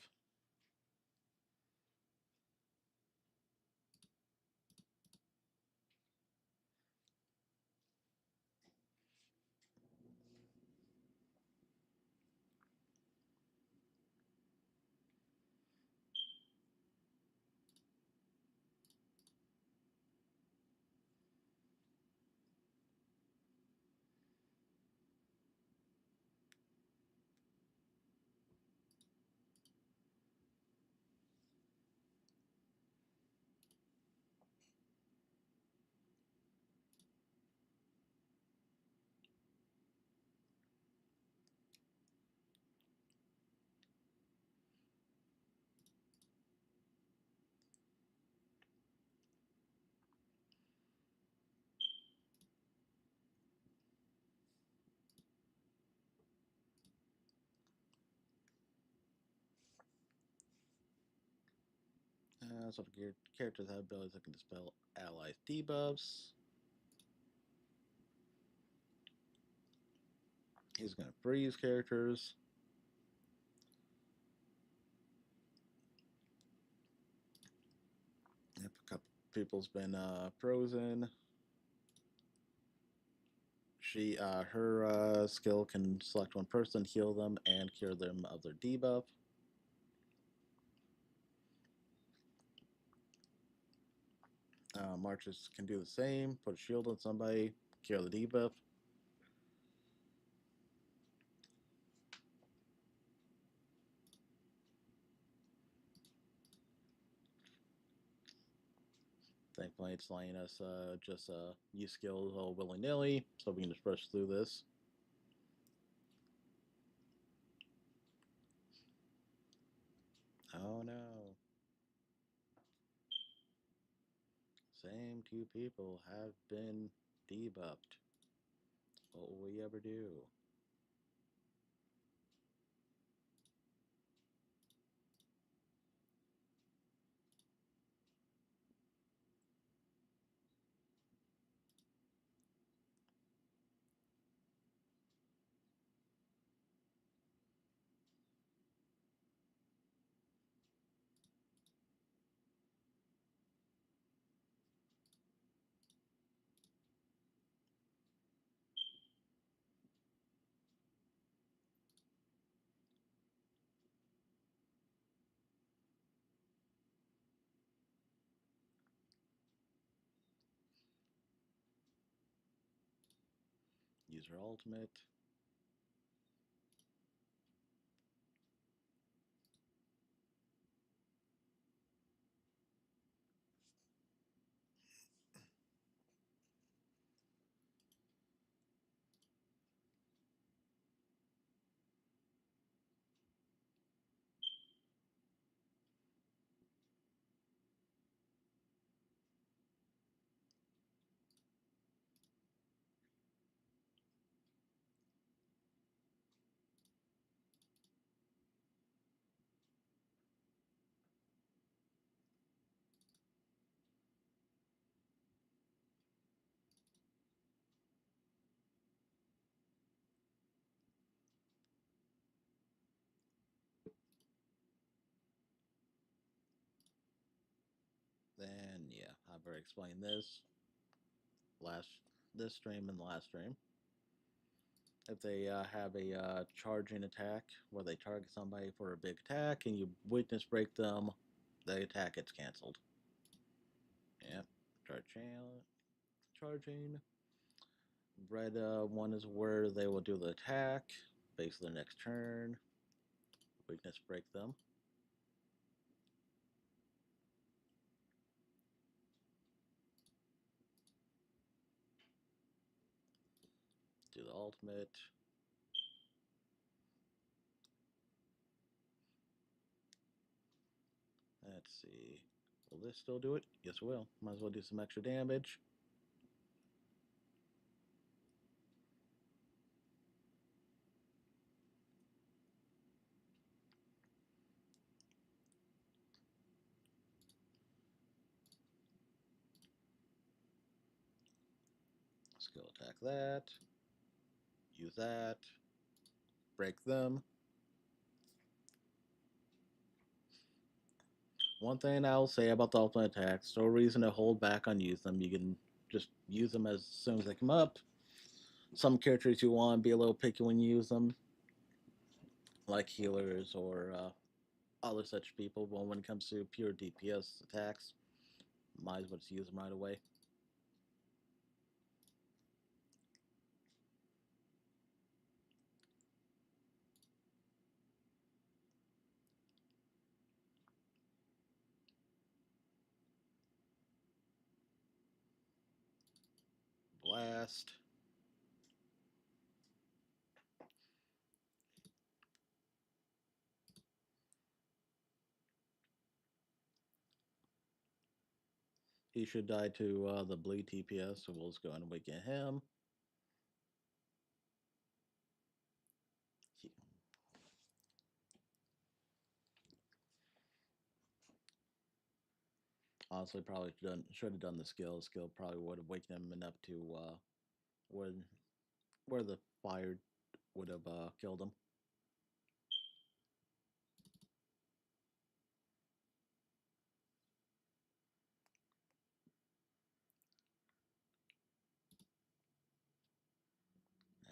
So characters have abilities that can dispel allies' debuffs. He's going to freeze characters. If a couple people's been frozen, her skill can select one person, heal them, and cure them of their debuff. Marches can do the same. Put a shield on somebody, cure the debuff. Thankfully, it's letting us just use skills all willy nilly, so we can just rush through this. Oh no. Same two people have been debuffed. What will we ever do? Use her ultimate. Then yeah, I've already explained this stream and the last stream. If they have a charging attack where they target somebody for a big attack and you weakness break them, the attack gets canceled. Yep, charging. Red one is where they will do the attack, base their next turn, weakness break them. Do the ultimate. Let's see. Will this still do it? Yes, it will. Might as well do some extra damage. Skill attack that. Use that. Break them. One thing I'll say about the ultimate attacks, no reason to hold back on use them. You can just use them as soon as they come up. Some characters you want to be a little picky when you use them, like healers or other such people. But when it comes to pure DPS attacks, might as well just use them right away. Blast. He should die to the bleed TPS, so we'll just go ahead and weaken him. He, Honestly, probably should have done the skill. Skill probably would have wakened him enough to where where the fire would have killed him.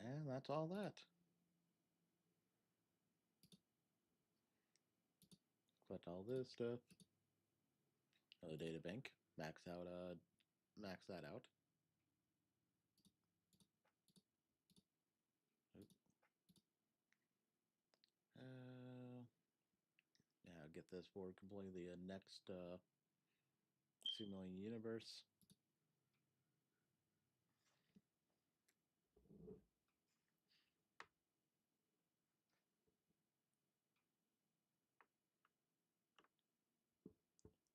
And that's all that. Collect all this stuff. Another data bank. Max that out. Uh, yeah, I'll get this for completely the next 2 million universe.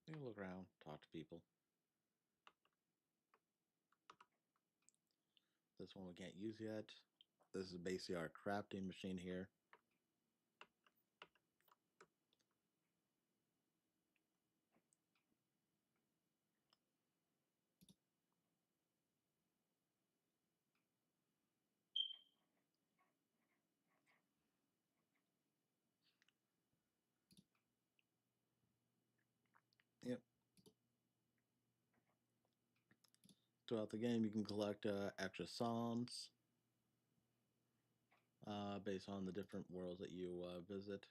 You look around, talk to people. This one we can't use yet. This is basically our crafting machine here. Yep. Throughout the game, you can collect extra songs based on the different worlds that you visit.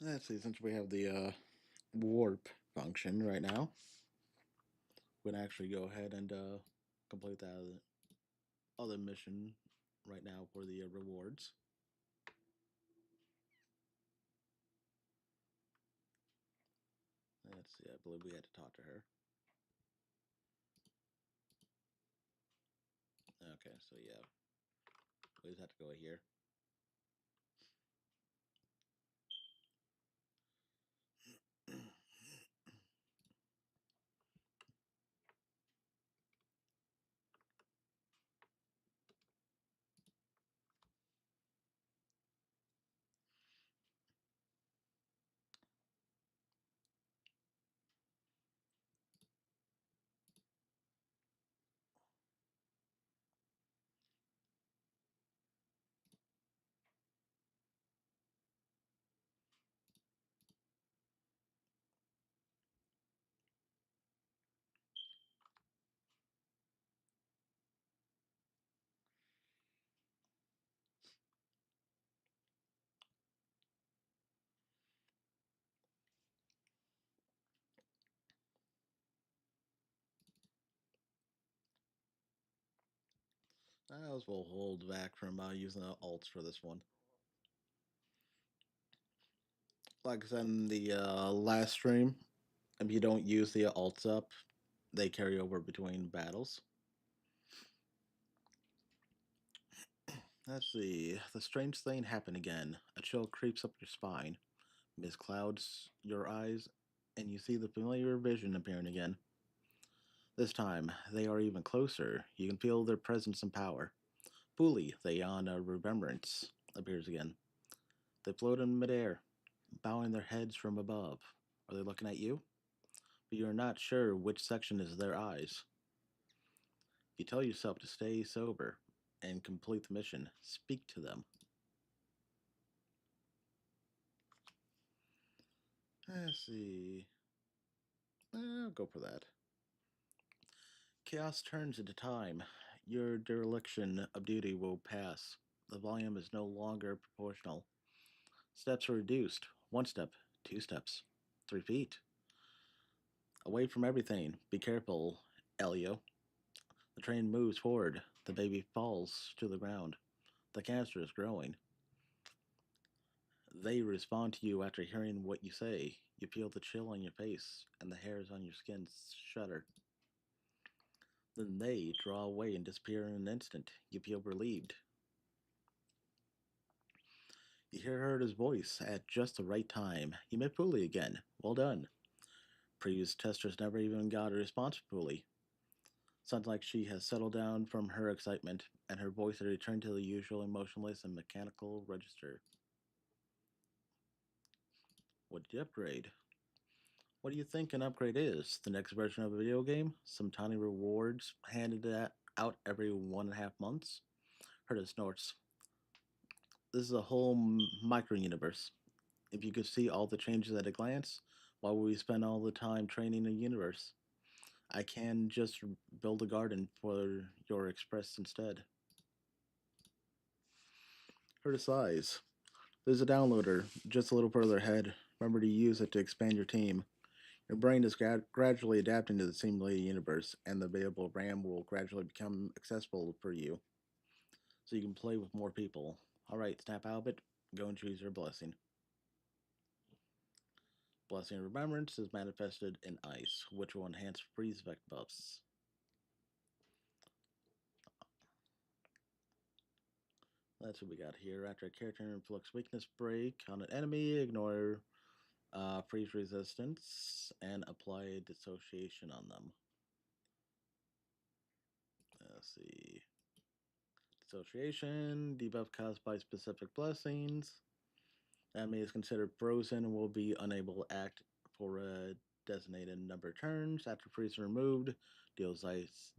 Let's see, since we have the warp function right now, we can actually go ahead and complete that other mission right now for the rewards. Let's see, I believe we had to talk to her. Okay, so yeah, we just have to go here. I also will hold back from using the alts for this one. Like I said in the last stream, if you don't use the alts up, they carry over between battles. Let's see. The strange thing happened again. A chill creeps up your spine. Mist clouds your eyes, and you see the familiar vision appearing again. This time, they are even closer. You can feel their presence and power. Fully, the Aeon of Remembrance appears again. They float in midair, bowing their heads from above. Are they looking at you? But you are not sure which section is their eyes. You tell yourself to stay sober and complete the mission. Speak to them. Let's see. I'll go for that. Chaos turns into time. Your dereliction of duty will pass. The volume is no longer proportional. Steps are reduced. 1 step, 2 steps, 3 feet. Away from everything. Be careful, Elio. The train moves forward. The baby falls to the ground. The cancer is growing. They respond to you after hearing what you say. You feel the chill on your face, and the hairs on your skin shudder. Then they draw away and disappear in an instant. You feel relieved. You hear Herta's voice at just the right time. You met Puli again. Well done. Previous testers never even got a response from Puli. Sounds like she has settled down from her excitement, and her voice has returned to the usual emotionless and mechanical register. What did you upgrade? What do you think an upgrade is? The next version of a video game? Some tiny rewards handed out every 1.5 months? Herta snorts. This is a whole micro universe. If you could see all the changes at a glance, why would we spend all the time training a universe? I can just build a garden for your express instead. Herta sighs. There's a downloader just a little further ahead. Remember to use it to expand your team. Your brain is gradually adapting to the simulated universe, and the available RAM will gradually become accessible for you, so you can play with more people. Alright, Snap Albert, go and choose your blessing. Blessing of Remembrance is manifested in ice, which will enhance freeze effect buffs. That's what we got here. After a character inflicts weakness break on an enemy, ignore freeze resistance and apply dissociation on them. Let's see. Dissociation, debuff caused by specific blessings. Enemy is considered frozen and will be unable to act for a designated number of turns. After freeze is removed, deals ice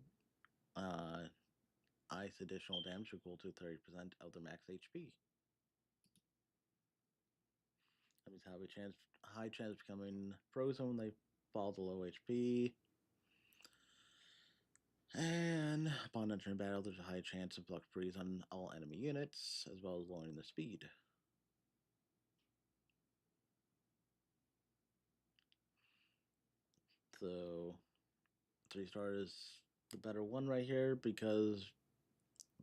additional damage equal to 30% of the max HP. Enemies have a high chance of becoming frozen when they fall to low HP. And upon entering battle, there's a high chance of block freeze on all enemy units, as well as lowering their speed. So 3-star is the better one right here because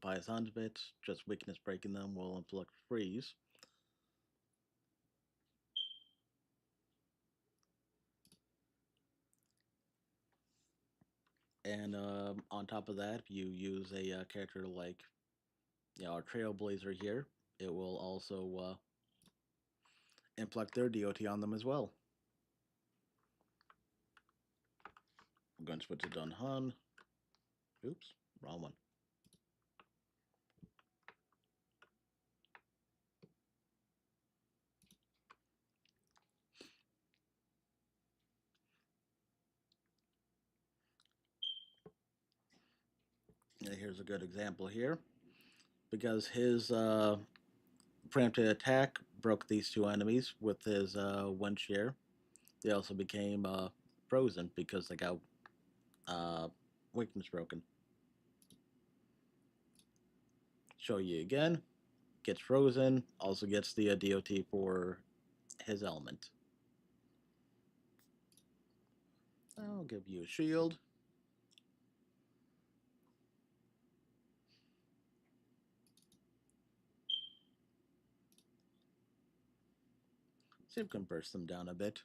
by the sounds of it, just weakness breaking them will inflict freeze. And on top of that, if you use a character like our Trailblazer here, it will also inflict their DOT on them as well. I'm going to switch to Dun Hun. Oops, wrong one. And here's a good example here. Because his preemptive attack broke these two enemies with his wind shear, they also became frozen because they got weakness broken. Show you again. Gets frozen. Also gets the DOT for his element. I'll give you a shield. See if we can burst them down a bit.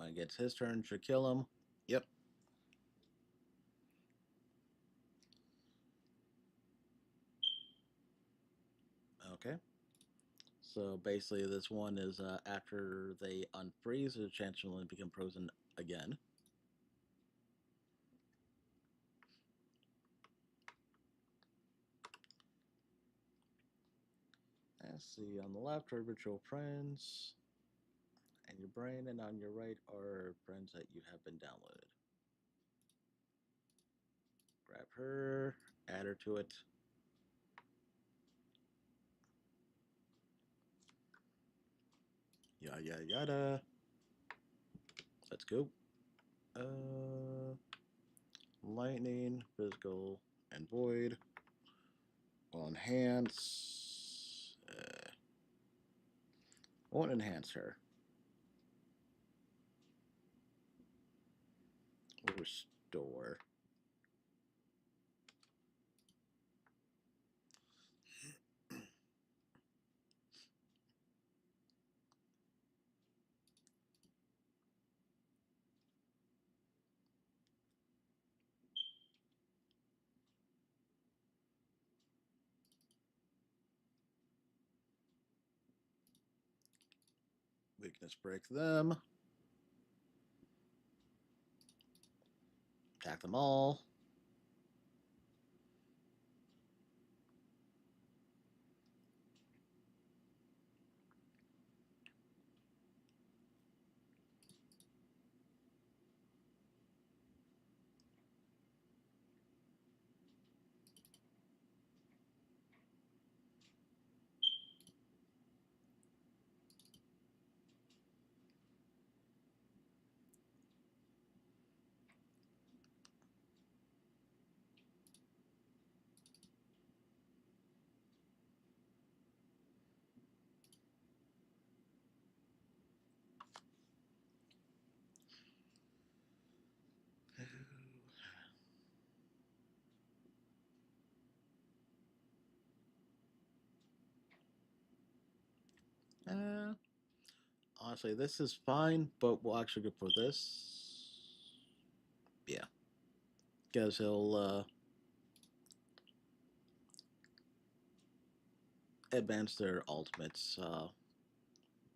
When it gets his turn, should kill him. Yep. Okay. So basically, this one is after they unfreeze, there's a chance to only become frozen again. Let's see, on the left are virtual friends, and your brain, and on your right are friends that you have been downloaded. Grab her, add her to it. Yada yada yada. Let's go. Lightning, physical, and void. Will enhance. Won't enhance her. We'll restore. Weakness break them. Attack them all. Uh, Honestly, this is fine, but we'll actually go for this. Yeah. Because he'll advance their ultimates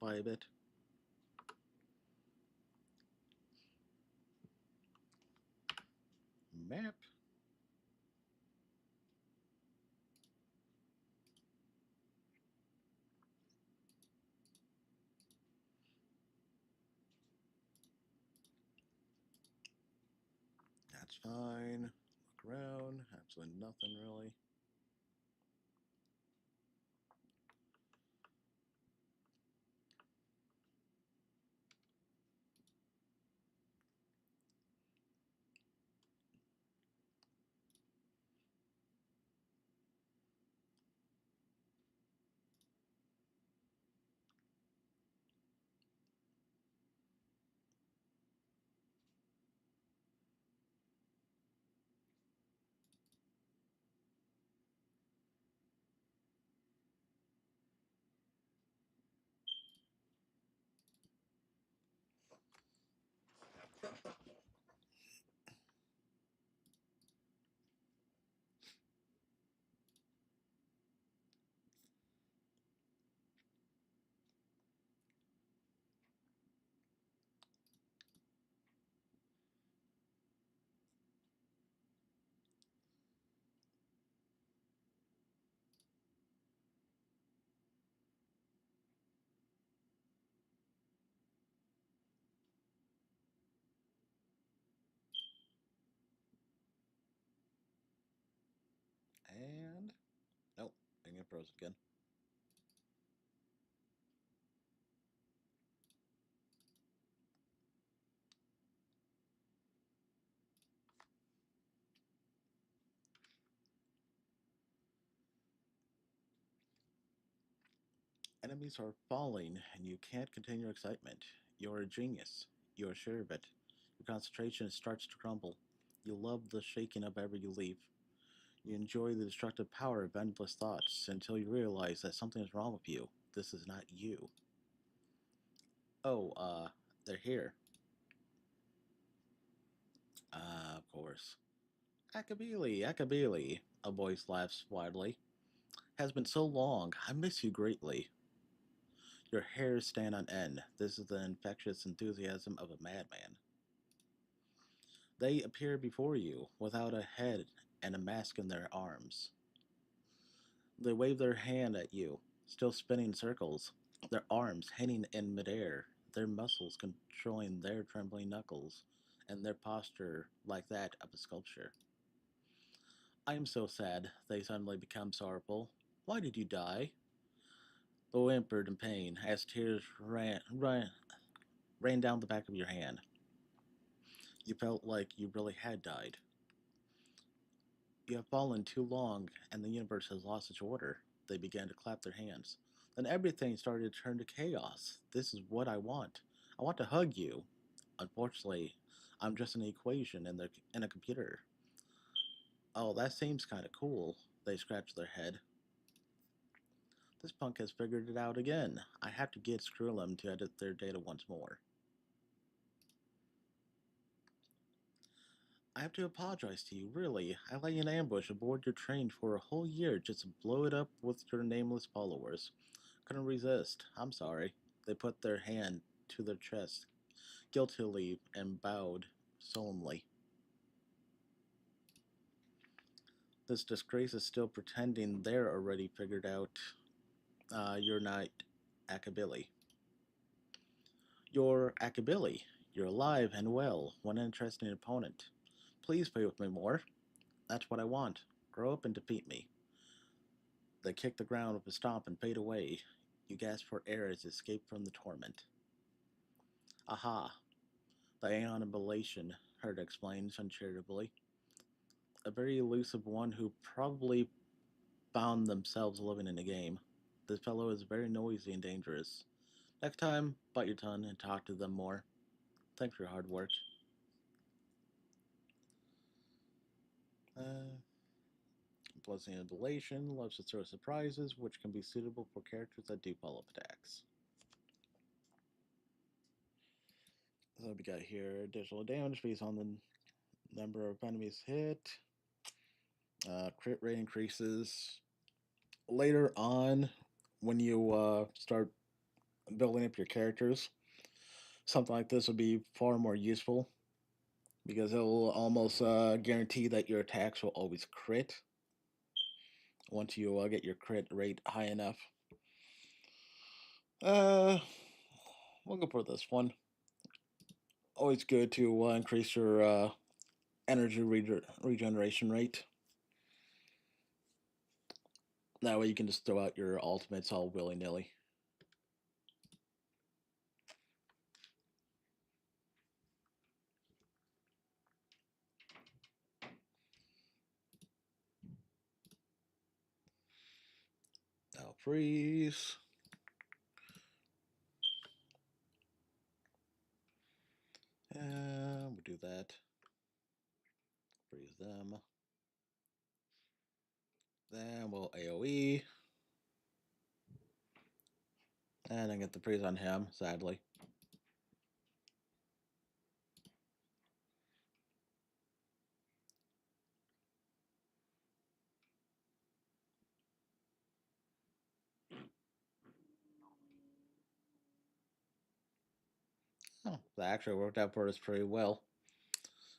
by a bit. Map. That's fine. Look around. Absolutely nothing really. And nope, didn't get frozen again. Enemies are falling, and you can't contain your excitement. You're a genius. You are sure of it. Your concentration starts to crumble. You love the shaking up ever you leave. You enjoy the destructive power of endless thoughts until you realize that something is wrong with you. This is not you. Oh, they're here. Ah, of course. Akabili, Akabili, a voice laughs wildly. Has been so long, I miss you greatly. Your hairs stand on end. This is the infectious enthusiasm of a madman. They appear before you, without a head and a mask in their arms. They wave their hand at you, still spinning circles, their arms hanging in midair, their muscles controlling their trembling knuckles, and their posture like that of a sculpture. I am so sad, they suddenly become sorrowful. Why did you die? They whimpered in pain as tears ran down the back of your hand. You felt like you really had died. You have fallen too long, and the universe has lost its order. They began to clap their hands. Then everything started to turn to chaos. This is what I want. I want to hug you. Unfortunately, I'm just an equation in a computer. Oh, that seems kind of cool. They scratched their head. This punk has figured it out again. I have to get Skrillum to edit their data once more. I have to apologize to you, really. I lay in ambush aboard your train for a whole year just to blow it up with your nameless followers. Couldn't resist. I'm sorry. They put their hand to their chest, guiltily, and bowed solemnly. This disgrace is still pretending they're already figured out you're not Akabilly. You're Akabilly. You're alive and well, one interesting opponent. Please play with me more. That's what I want. Grow up and defeat me. They kick the ground with a stomp and fade away. You gasp for air as you escape from the torment. Aha! The Aeon of Belation, Herd explains uncharitably. A very elusive one who probably found themselves living in a game. This fellow is very noisy and dangerous. Next time, bite your tongue and talk to them more. Thanks for your hard work. Uh, Blessing and Belation loves to throw surprises, which can be suitable for characters that do follow-up attacks. So we got here additional damage based on the number of enemies hit. Crit rate increases later on when you start building up your characters. Something like this would be far more useful because it will almost guarantee that your attacks will always crit once you get your crit rate high enough. Uh, we'll go for this one. Always good to increase your energy regeneration rate. That way you can just throw out your ultimates all willy nilly. Now freeze. And we'll do that. Freeze them. Then we'll AoE. And then get the freeze on him, sadly. Oh, that actually worked out for us pretty well.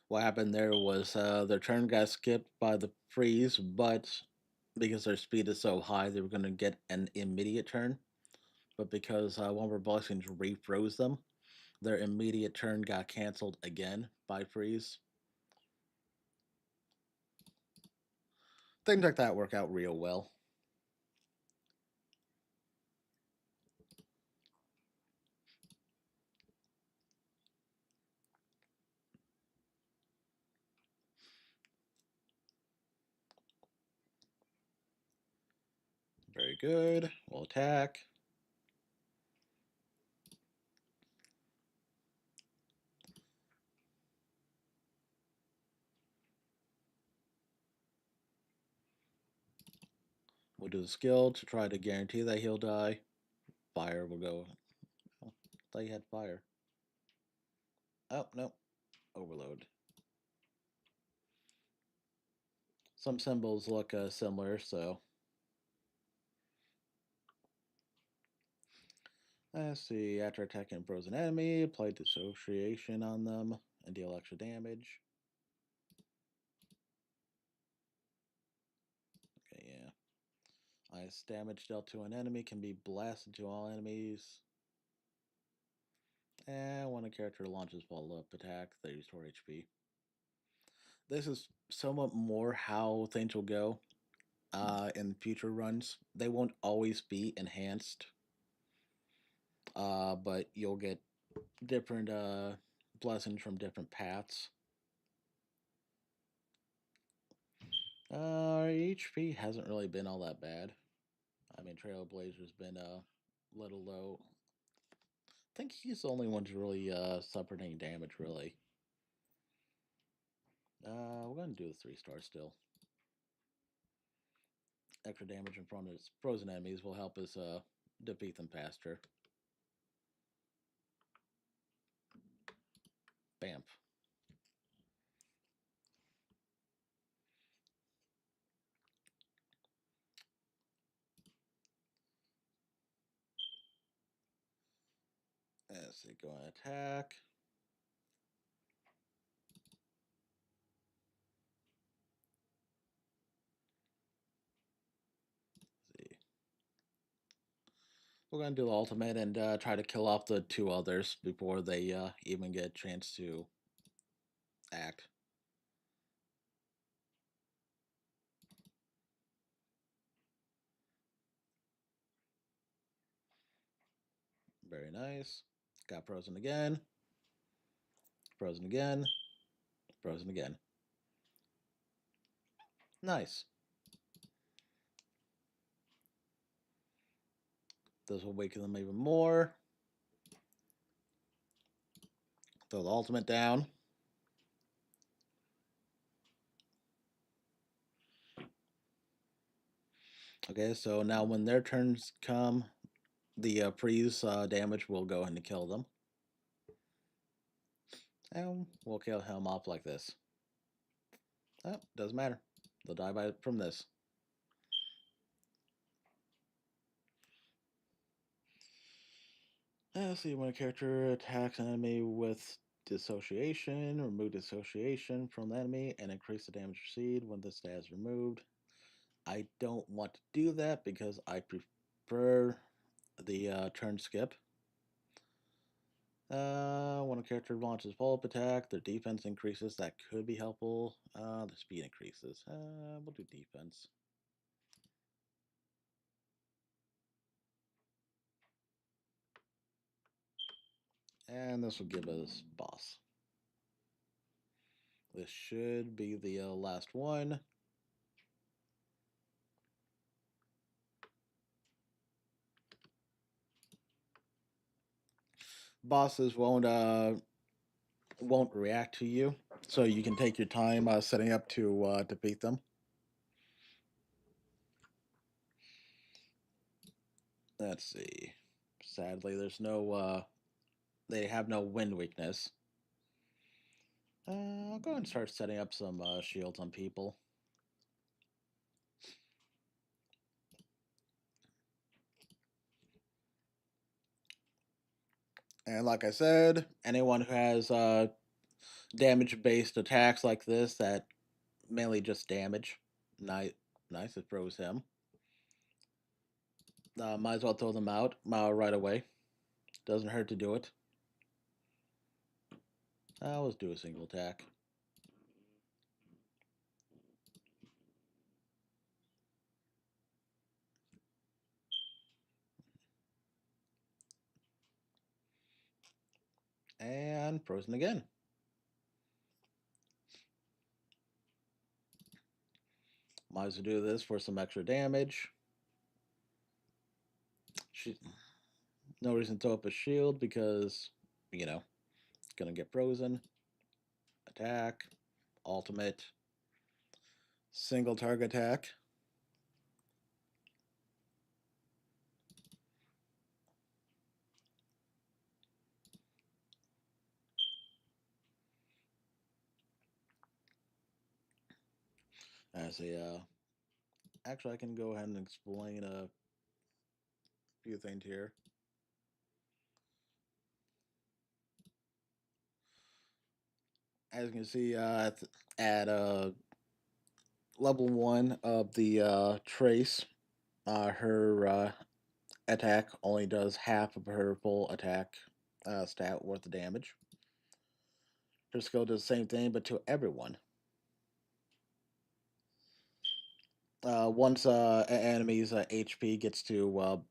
What happened there was their turn got skipped by the freeze, but because their speed is so high, they were going to get an immediate turn. But because one of our blessings refroze them, their immediate turn got canceled again by freeze. Things like that work out real well. Very good. We'll attack. We'll do the skill to try to guarantee that he'll die. Fire will go. Oh, I thought you had fire. Oh, no. Overload. Some symbols look similar, so let's see. After attacking a frozen enemy, apply dissociation on them and deal extra damage. Okay, yeah. Ice damage dealt to an enemy can be blasted to all enemies. And when a character launches follow-up attack, they restore HP. This is somewhat more how things will go in future runs. They won't always be enhanced, but you'll get different blessings from different paths. HP hasn't really been all that bad. I mean, Trailblazer's been a little low. I think he's the only one to really suffered any damage, really. We're going to do the 3-star still. Extra damage in front of his frozen enemies will help us defeat them faster. Bamf. Let's see, go on attack. Let's see. We're going to do the ultimate and try to kill off the 2 others before they even get a chance to act. Very nice. Got frozen again. Frozen again. Frozen again. Nice. This will weaken them even more. Throw the ultimate down. Okay, so now when their turns come, the freeze damage will go ahead and kill them. And we'll kill him off like this. Oh, doesn't matter. They'll die from this. Let's see, when a character attacks an enemy with dissociation, remove dissociation from the enemy and increase the damage received when the stat is removed. I don't want to do that because I prefer the turn skip. When a character launches follow-up attack, their defense increases. That could be helpful. Their speed increases. We'll do defense. And this will give us boss. This should be the last one. Bosses won't react to you, so you can take your time setting up to defeat them. Let's see. Sadly, there's no. They have no wind weakness. I'll go and start setting up some shields on people. And like I said, anyone who has damage-based attacks like this that mainly just damage, nice, it froze him. Might as well throw them out right away. Doesn't hurt to do it. Let's do a single attack. And frozen again. Might as well do this for some extra damage. No reason to throw up a shield because, you know, it's going to get frozen. Attack. Ultimate. Single target attack. As a actually, I can go ahead and explain a few things here. As you can see, at level 1 of the trace, her attack only does half of her full attack stat worth of damage. Her skill does the same thing, but to everyone. Once an enemy's HP gets to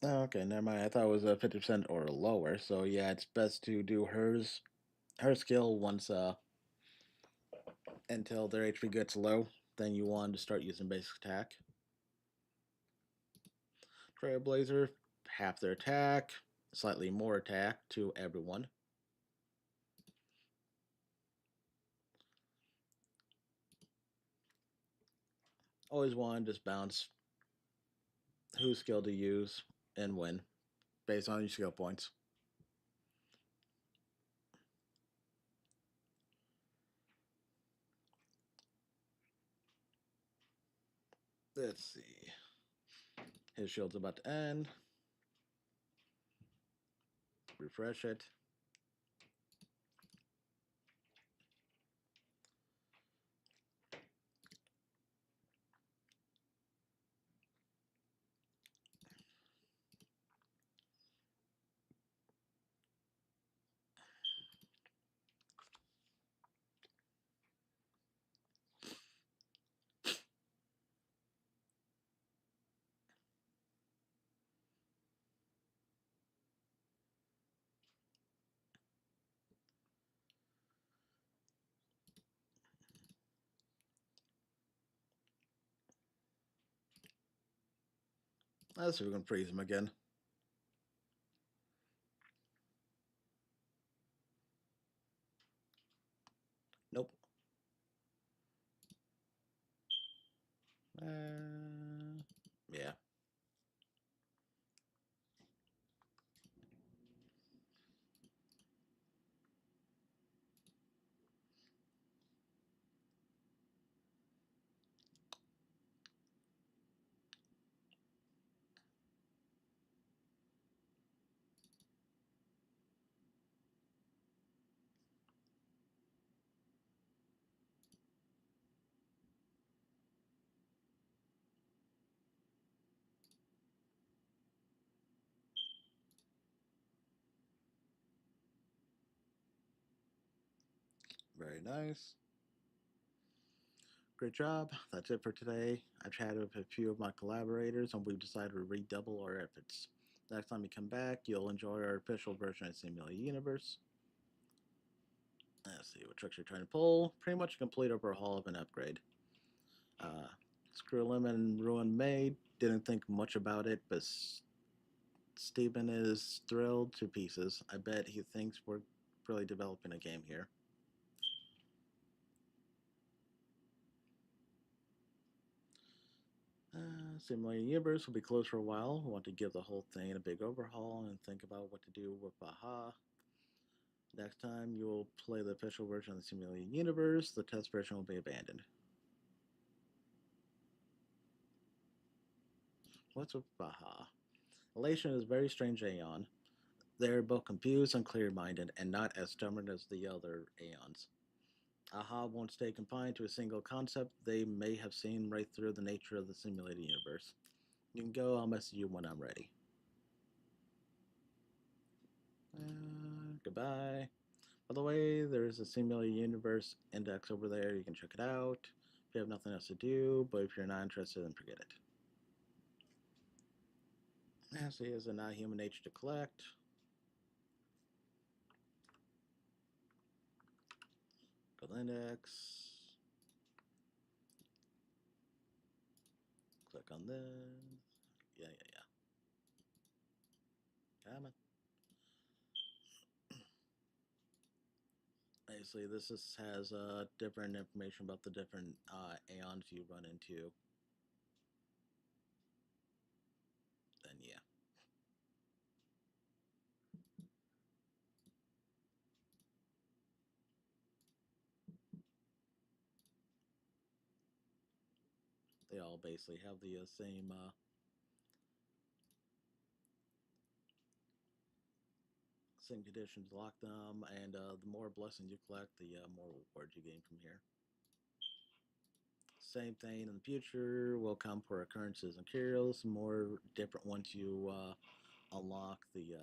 oh, okay, never mind. I thought it was 50% or lower. So yeah, it's best to do her skill once until their HP gets low. Then you want to start using basic attack. Trailblazer, half their attack, slightly more attack to everyone. Always want to just bounce whose skill to use and when, based on your skill points. Let's see. His shield's about to end. Refresh it. Let's see if we can freeze him again. Nope. Yeah. Very nice. Great job. That's it for today. I chatted with a few of my collaborators and we've decided to redouble our efforts. Next time you come back, you'll enjoy our official version of Simulated Universe. Let's see what tricks you're trying to pull. Pretty much a complete overhaul of an upgrade. Screw Lemon and Ruin May didn't think much about it, but Steven is thrilled to pieces. I bet he thinks we're really developing a game here. Simulated Universe will be closed for a while. We want to give the whole thing a big overhaul and think about what to do with Baja. Next time you will play the official version of the Simulated Universe, the test version will be abandoned. What's with Baja? Elation is a very strange Aeon. They're both confused and clear-minded, and not as stubborn as the other Aeons. Aha won't stay confined to a single concept. They may have seen right through the nature of the simulated universe. You can go, I'll message you when I'm ready. Goodbye. By the way, there's a simulated universe index over there. You can check it out if you have nothing else to do, but if you're not interested, then forget it. See, is a not human nature to collect. Go to the index. Click on this. Yeah. Come on. Basically, this has different information about the different aeons you run into. Then yeah. They all basically have the same conditions to lock them, and the more blessings you collect, the more rewards you gain from here. Same thing in the future will come for occurrences and curios. More different once you unlock, the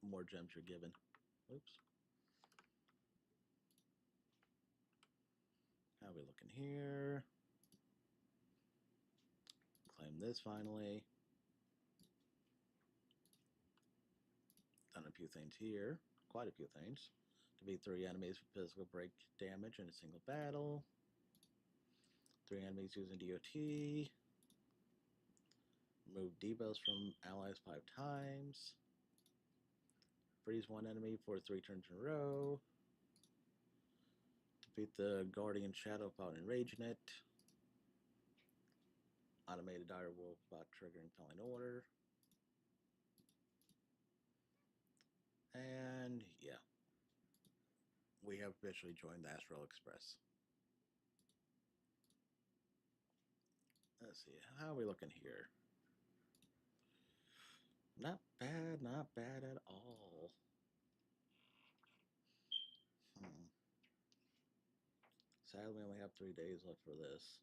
more gems you're given. Oops. How are we looking here? Claim this finally. Done a few things here. Quite a few things. Defeat 3 enemies with physical break damage in a single battle. 3 enemies using DOT. Remove debuffs from allies 5 times. Freeze 1 enemy for 3 turns in a row. Defeat the Guardian Shadow without enraging it. Automated dire wolf without triggering Falling Order. And yeah, we have officially joined the Astral Express. Let's see, how are we looking here? Not bad, not bad at all. Sadly, we only have 3 days left for this.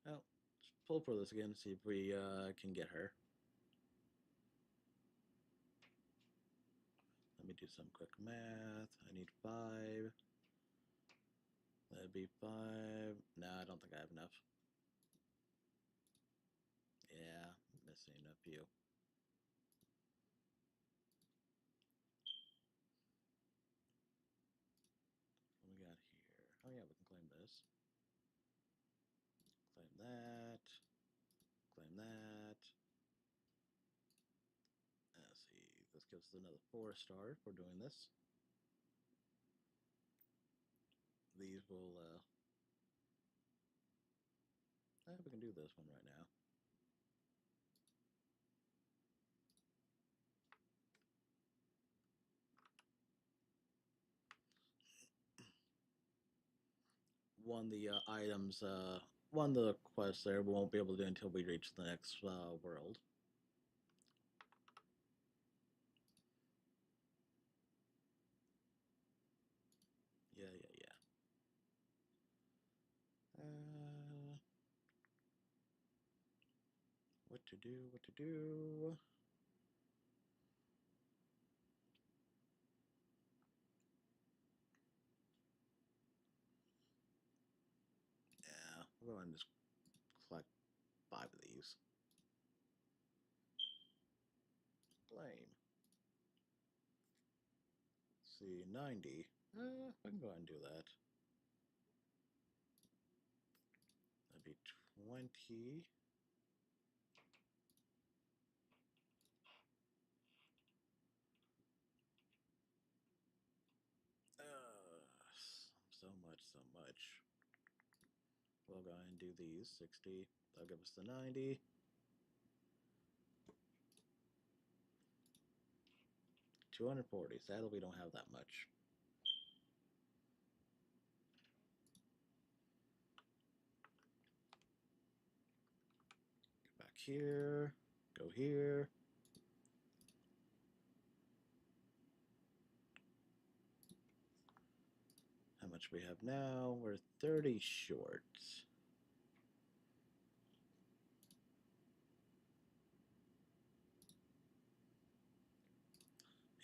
Well, let's pull for this again, see if we can get her. Let me do some quick math. I need 5. That'd be 5. No, I don't think I have enough. Yeah, I'm missing a few. What we got here? Oh yeah, we can claim this. Claim that. Claim that. Let's see. This gives us another 4-star for doing this. These will, we can do this one right now. One of the items, one of the quests there we won't be able to do until we reach the next world. Yeah. What to do? Yeah, we'll go ahead and just collect 5 of these. Claim. See, 90. I can go ahead and do that. That'd be 20. So much. We'll go ahead and do these. 60. That'll give us the 90. 240. Sadly, we don't have that much. Get back here. Go here. How much we have now? We're 30 short.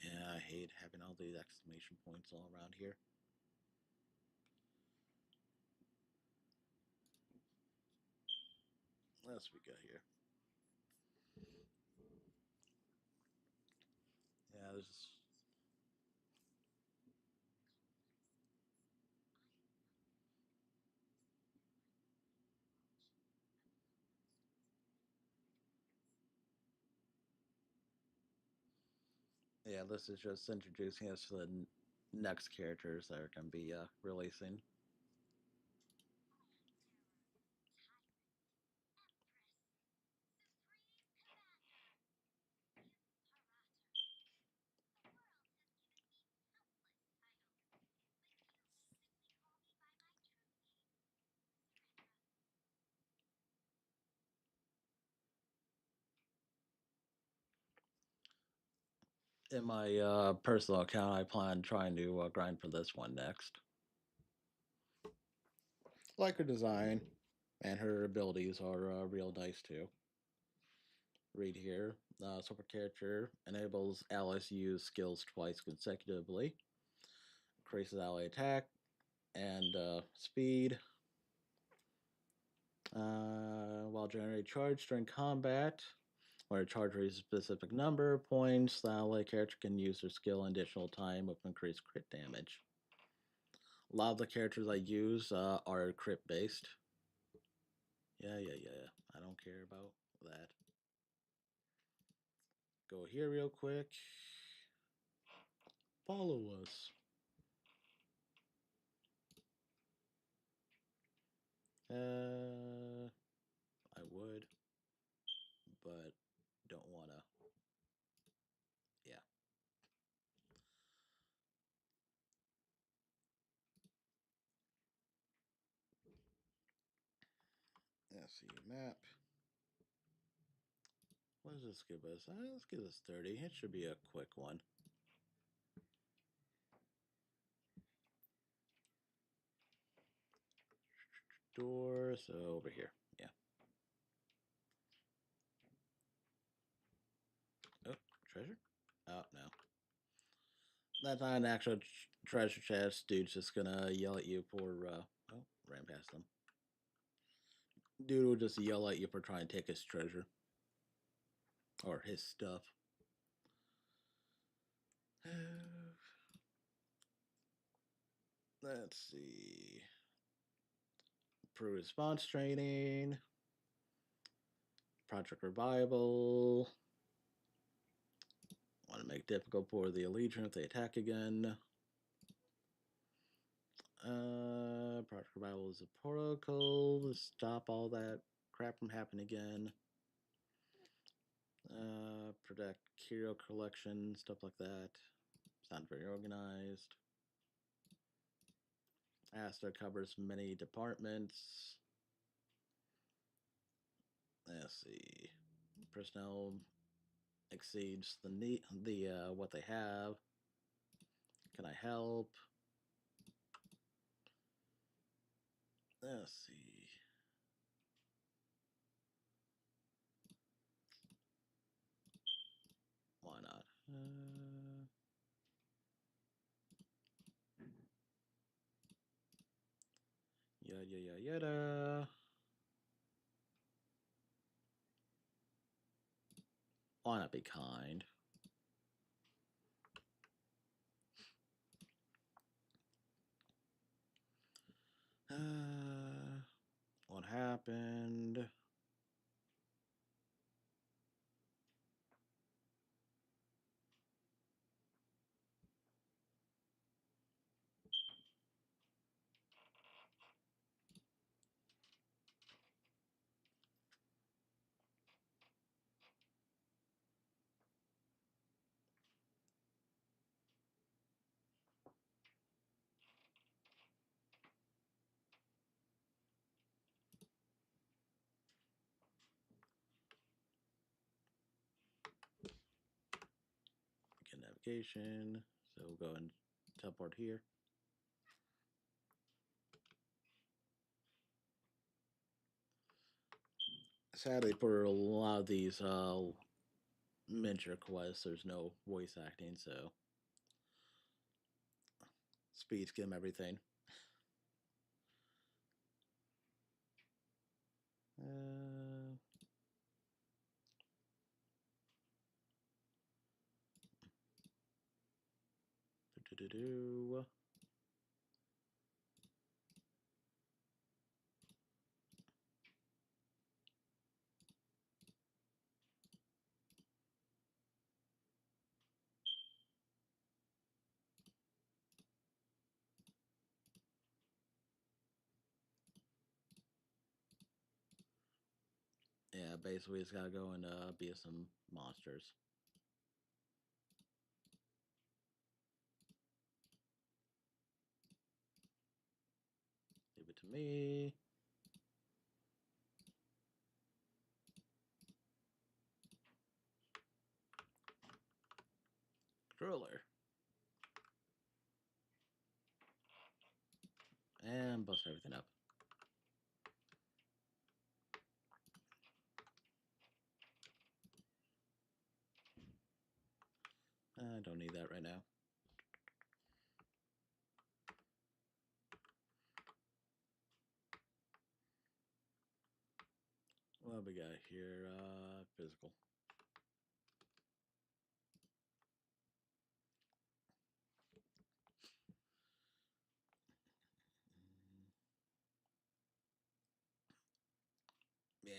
Yeah, I hate having all these exclamation points all around here. What else we got here? Yeah, there's... Yeah, this is just introducing us to the next characters that are going to be releasing. In my personal account, I plan trying to grind for this one next. Like her design, and her abilities are real nice too. Read here. Super character enables allies to use skills twice consecutively. Increases ally attack and speed. While generating charge during combat, when a charge reaches a specific number of points, the ally character can use their skill an additional time with increased crit damage. A lot of the characters I use are crit based. Yeah. I don't care about that. Go here real quick. Follow us. I would, but don't wanna. Yeah. Let's see map. What does this give us? Let's give us 30. It should be a quick one. Door, so over here. Yeah. Oh, treasure? Oh, no. That's not an actual treasure chest. Dude's just gonna yell at you for, oh, ran past them. Dude will just yell at you for trying to take his treasure. Or his stuff. Let's see. Pro response training. Project Revival. Want to make it difficult for the Legion if they attack again. Project Revival is a protocol to stop all that crap from happening again. Protect curio collection, stuff like that. It's not very organized. Asta covers many departments. Let's see. Personnel exceeds the what they have. Can I help? Let's see. Why not? Yada. Why not be kind? What happened? Begin navigation. So we'll go and teleport here. Sadly, for a lot of these miniature quests, there's no voice acting, so speed skim everything. Do. Yeah, basically, it's gotta go and be some monsters. Leave it to me. ruler. And bust everything up. I don't need that right now. What we got here? Physical. Yeah.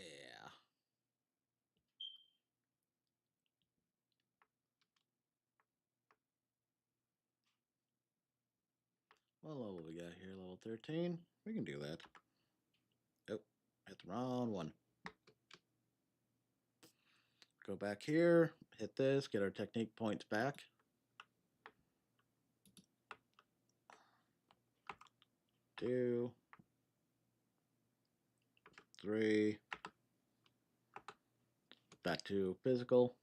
What level we got here? Level 13? We can do that. Oh, hit the wrong one. Go back here, hit this, get our technique points back. Two, three, back to physical.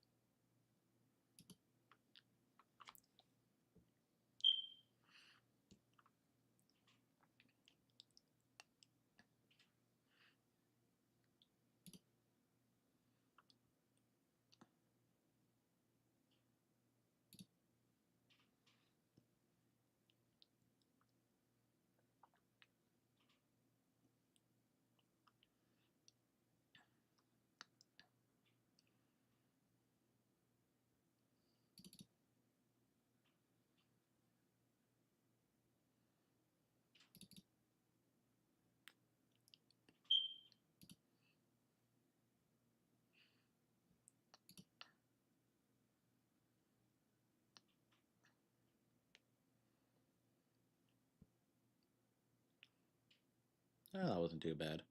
Oh, that wasn't too bad.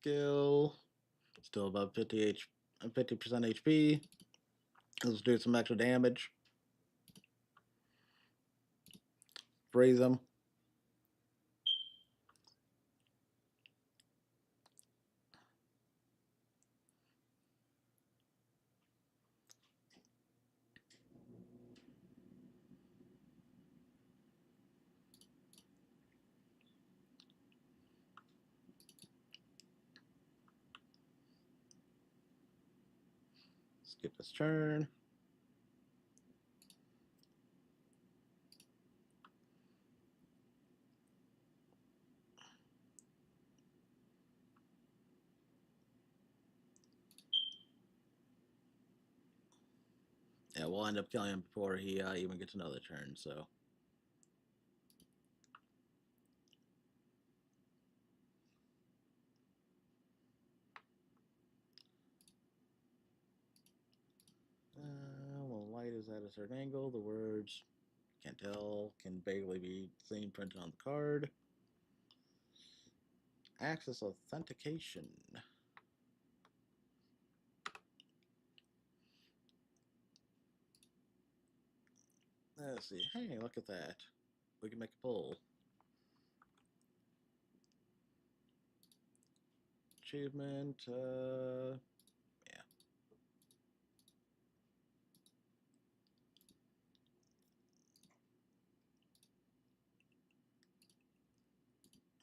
Skill, still above 50% HP. Let's do some extra damage. Freeze them. Skip this turn. Yeah, we'll end up killing him before he even gets another turn, so. Well, light is at a certain angle. The words, can't tell, can vaguely be seen printed on the card. Access authentication. Let's see. Hey, look at that. We can make a pull. Achievement. Yeah.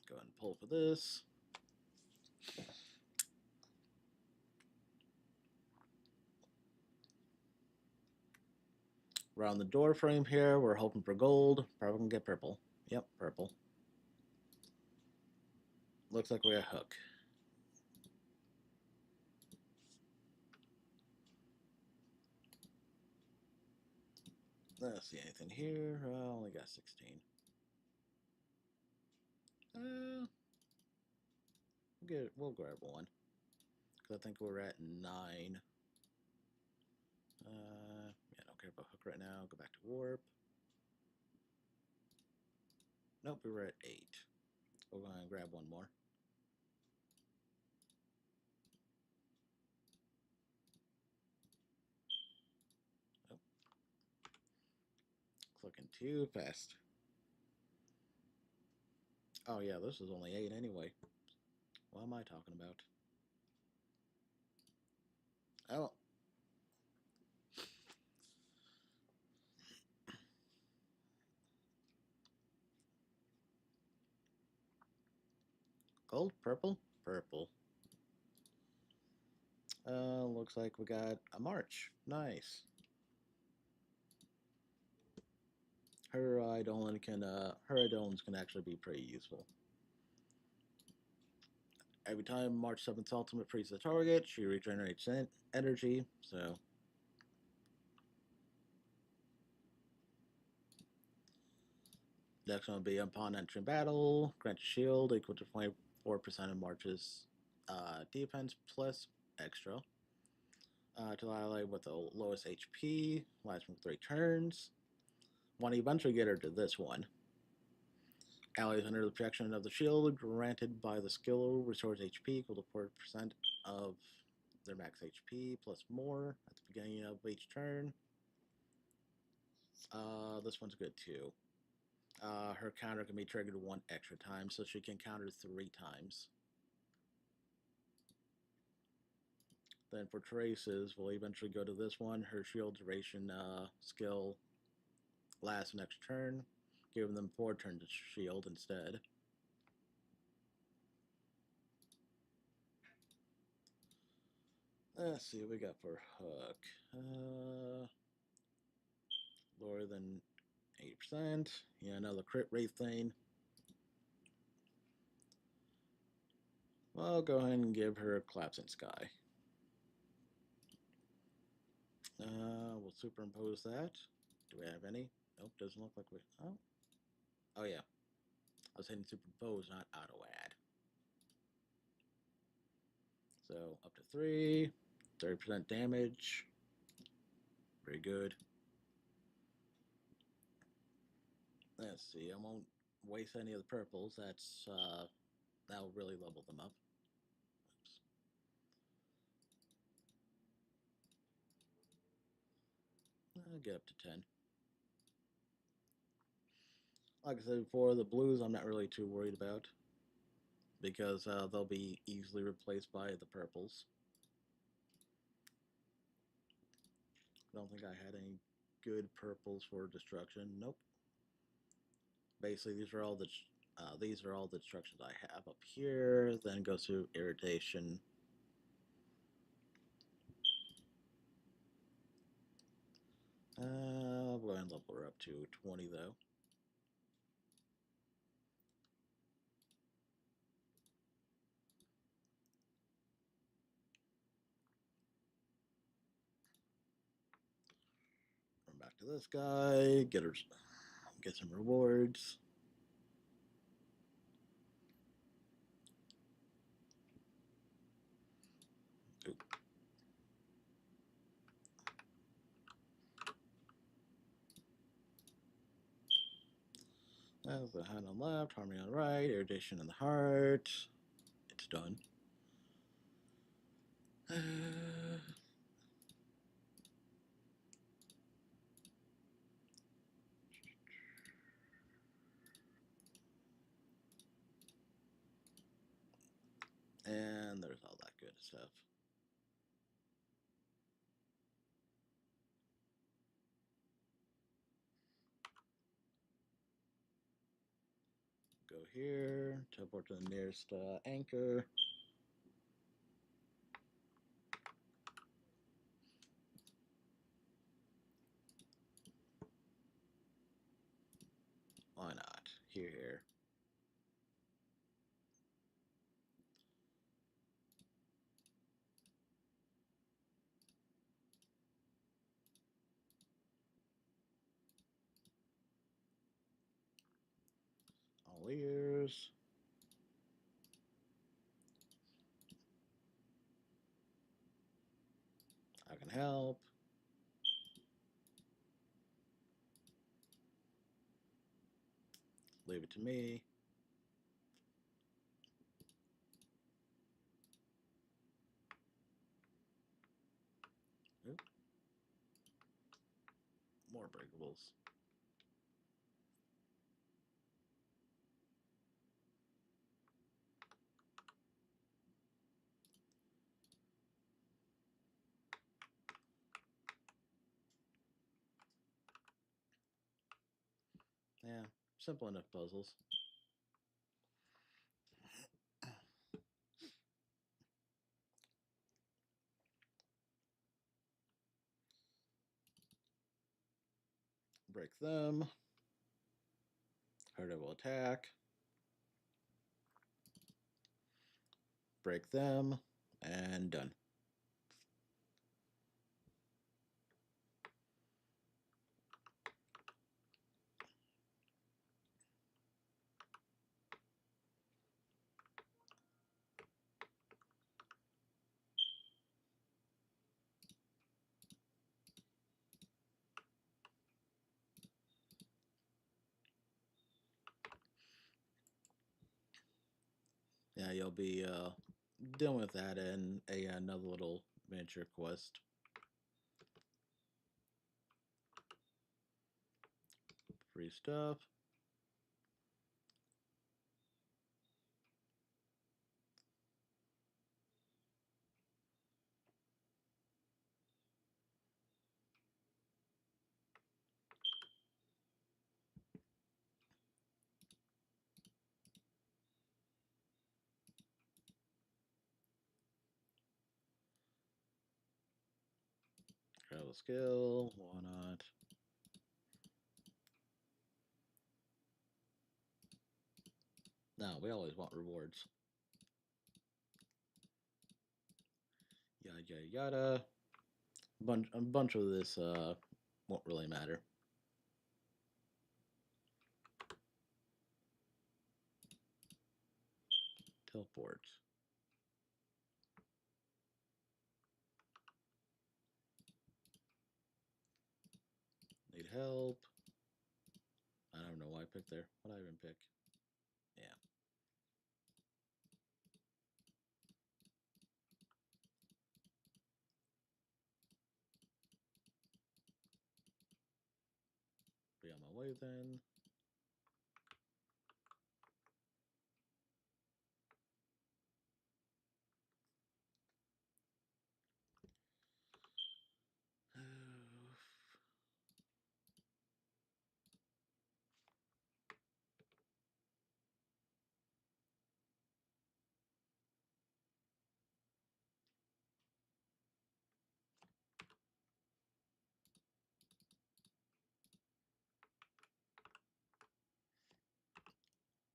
Go ahead and pull for this. Around the door frame here, we're hoping for gold. Probably gonna get purple. Yep, purple. Looks like we got a hook. Let's see anything here. Only got 16. We'll grab one. Because I think we're at 9. Yeah, don't care about hook right now. Go back to warp. Nope, we were at 8. We'll go ahead and grab one more. Oh. Clicking too fast. Oh yeah, this is only 8 anyway. What am I talking about? Oh. Gold? Purple? Purple. Looks like we got a March. Nice. Her Eidolons can actually be pretty useful. Every time March 7th ultimate frees the target, she regenerates energy, so... Next one will be upon entering battle, grant a shield equal to 24% of March's defense plus extra. To ally with the lowest HP, lasts for 3 turns. Want to eventually get her to this one. Allies under the protection of the shield granted by the skill restores HP equal to 4% of their max HP plus more at the beginning of each turn. This one's good too. Her counter can be triggered 1 extra time, so she can counter 3 times. Then for traces, we'll eventually go to this one. Her shield duration skill lasts next turn, giving them 4 turns to shield instead. Let's see what we got for Hook. Lower than 80%. Yeah, another crit rate thing. I'll go ahead and give her a Collapsing Sky. We'll superimpose that. Do we have any? Nope, doesn't look like we... Oh. Oh, yeah. I was hitting superimpose, not auto add. So, up to 3. 30% damage. Very good. Let's see, I won't waste any of the purples. That'll really level them up. Oops. I'll get up to 10. Like I said before, the blues I'm not really too worried about, because they'll be easily replaced by the purples. I don't think I had any good purples for destruction. Nope. Basically, these are all the destructions I have up here. Then goes to irritation. I'll go ahead and level her up to 20 though. Run back to this guy. Get some rewards. Oop. That's the hand on the left, harmony on the right, irritation in the heart. It's done. And there's all that good stuff. Go here, teleport to the nearest anchor. Why not? Here. All ears. I can help. Leave it to me. Oop. More breakables. simple enough puzzles. Break them. Herder will attack. Break them. And done. Yeah, you'll be dealing with that in another little miniature quest. Free stuff. Travel skill. Why not? No, we always want rewards. Yada yada yada. A bunch of this won't really matter. Teleport. Need help. I don't know why I picked there. What did I even pick? Yeah. Be on my way then.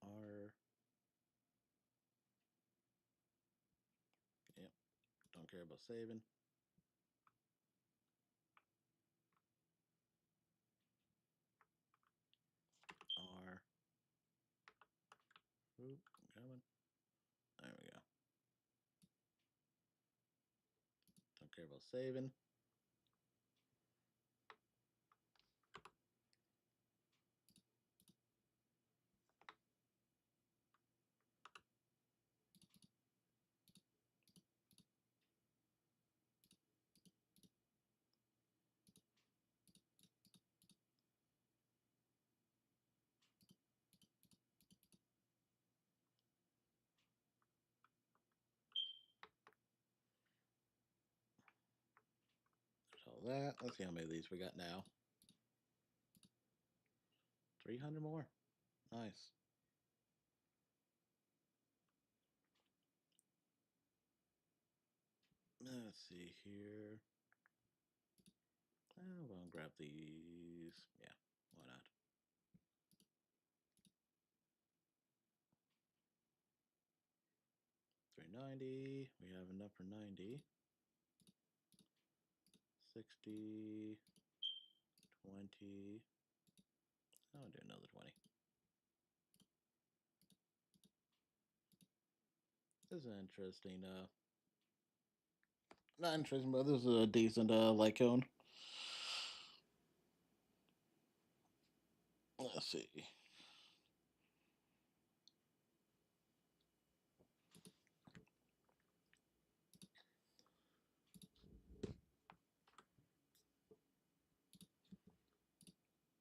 R. Yep. Don't care about saving. R. Oop, coming. There we go. Don't care about saving. There's all that. Let's see how many of these we got now. 300 more. Nice. Let's see here. We'll grab these. Yeah, why not? $390. We have enough for 90. 60. 20. I'll do another 20. This is interesting. Not interesting, but this is a decent Lycone. Let's see.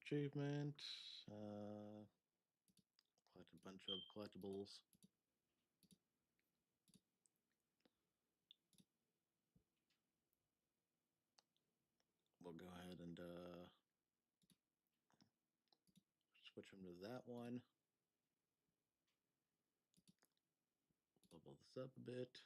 Achievement. Collect a bunch of collectibles. We'll go ahead and Switch him to that one. Level this up a bit.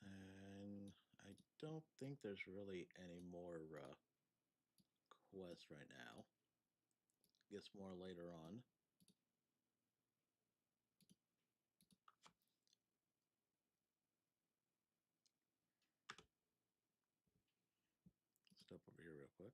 And I don't think there's really any more quests right now. Guess more later on. Step over here real quick.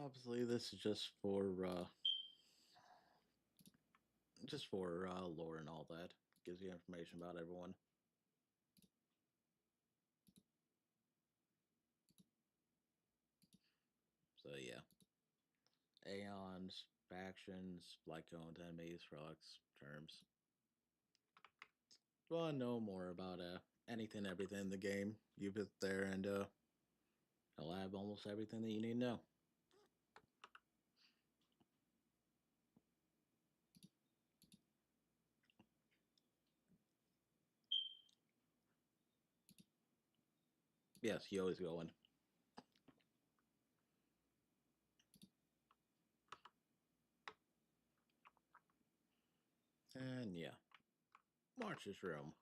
Obviously, this is just for lore and all that. Gives you information about everyone. So yeah, aeons, factions, like-owned enemies, relics, terms. If you want to know more about anything, everything in the game, you visit there and it'll have almost everything that you need to know. Yes, you always go in. And yeah, March's room.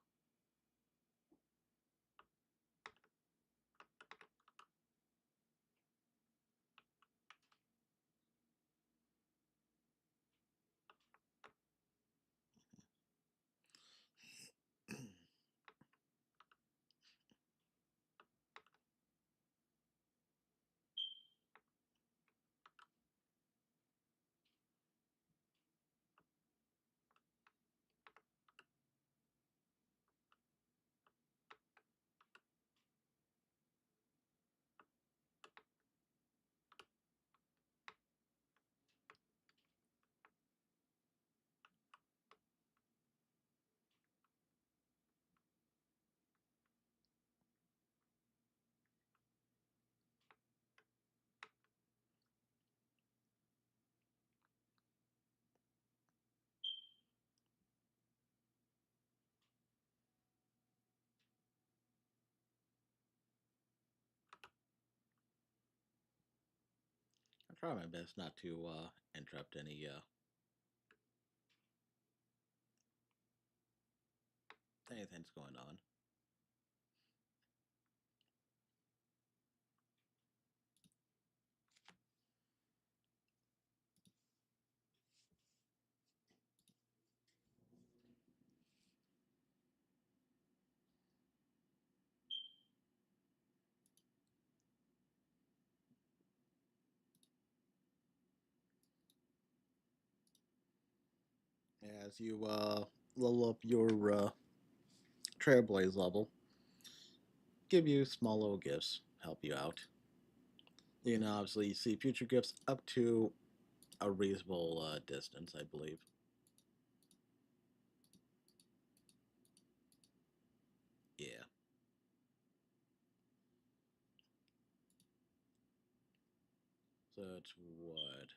I try my best not to interrupt anything's going on. As you level up your Trailblaze level, give you small little gifts, help you out. You know, obviously, you see future gifts up to a reasonable distance, I believe. So it's what?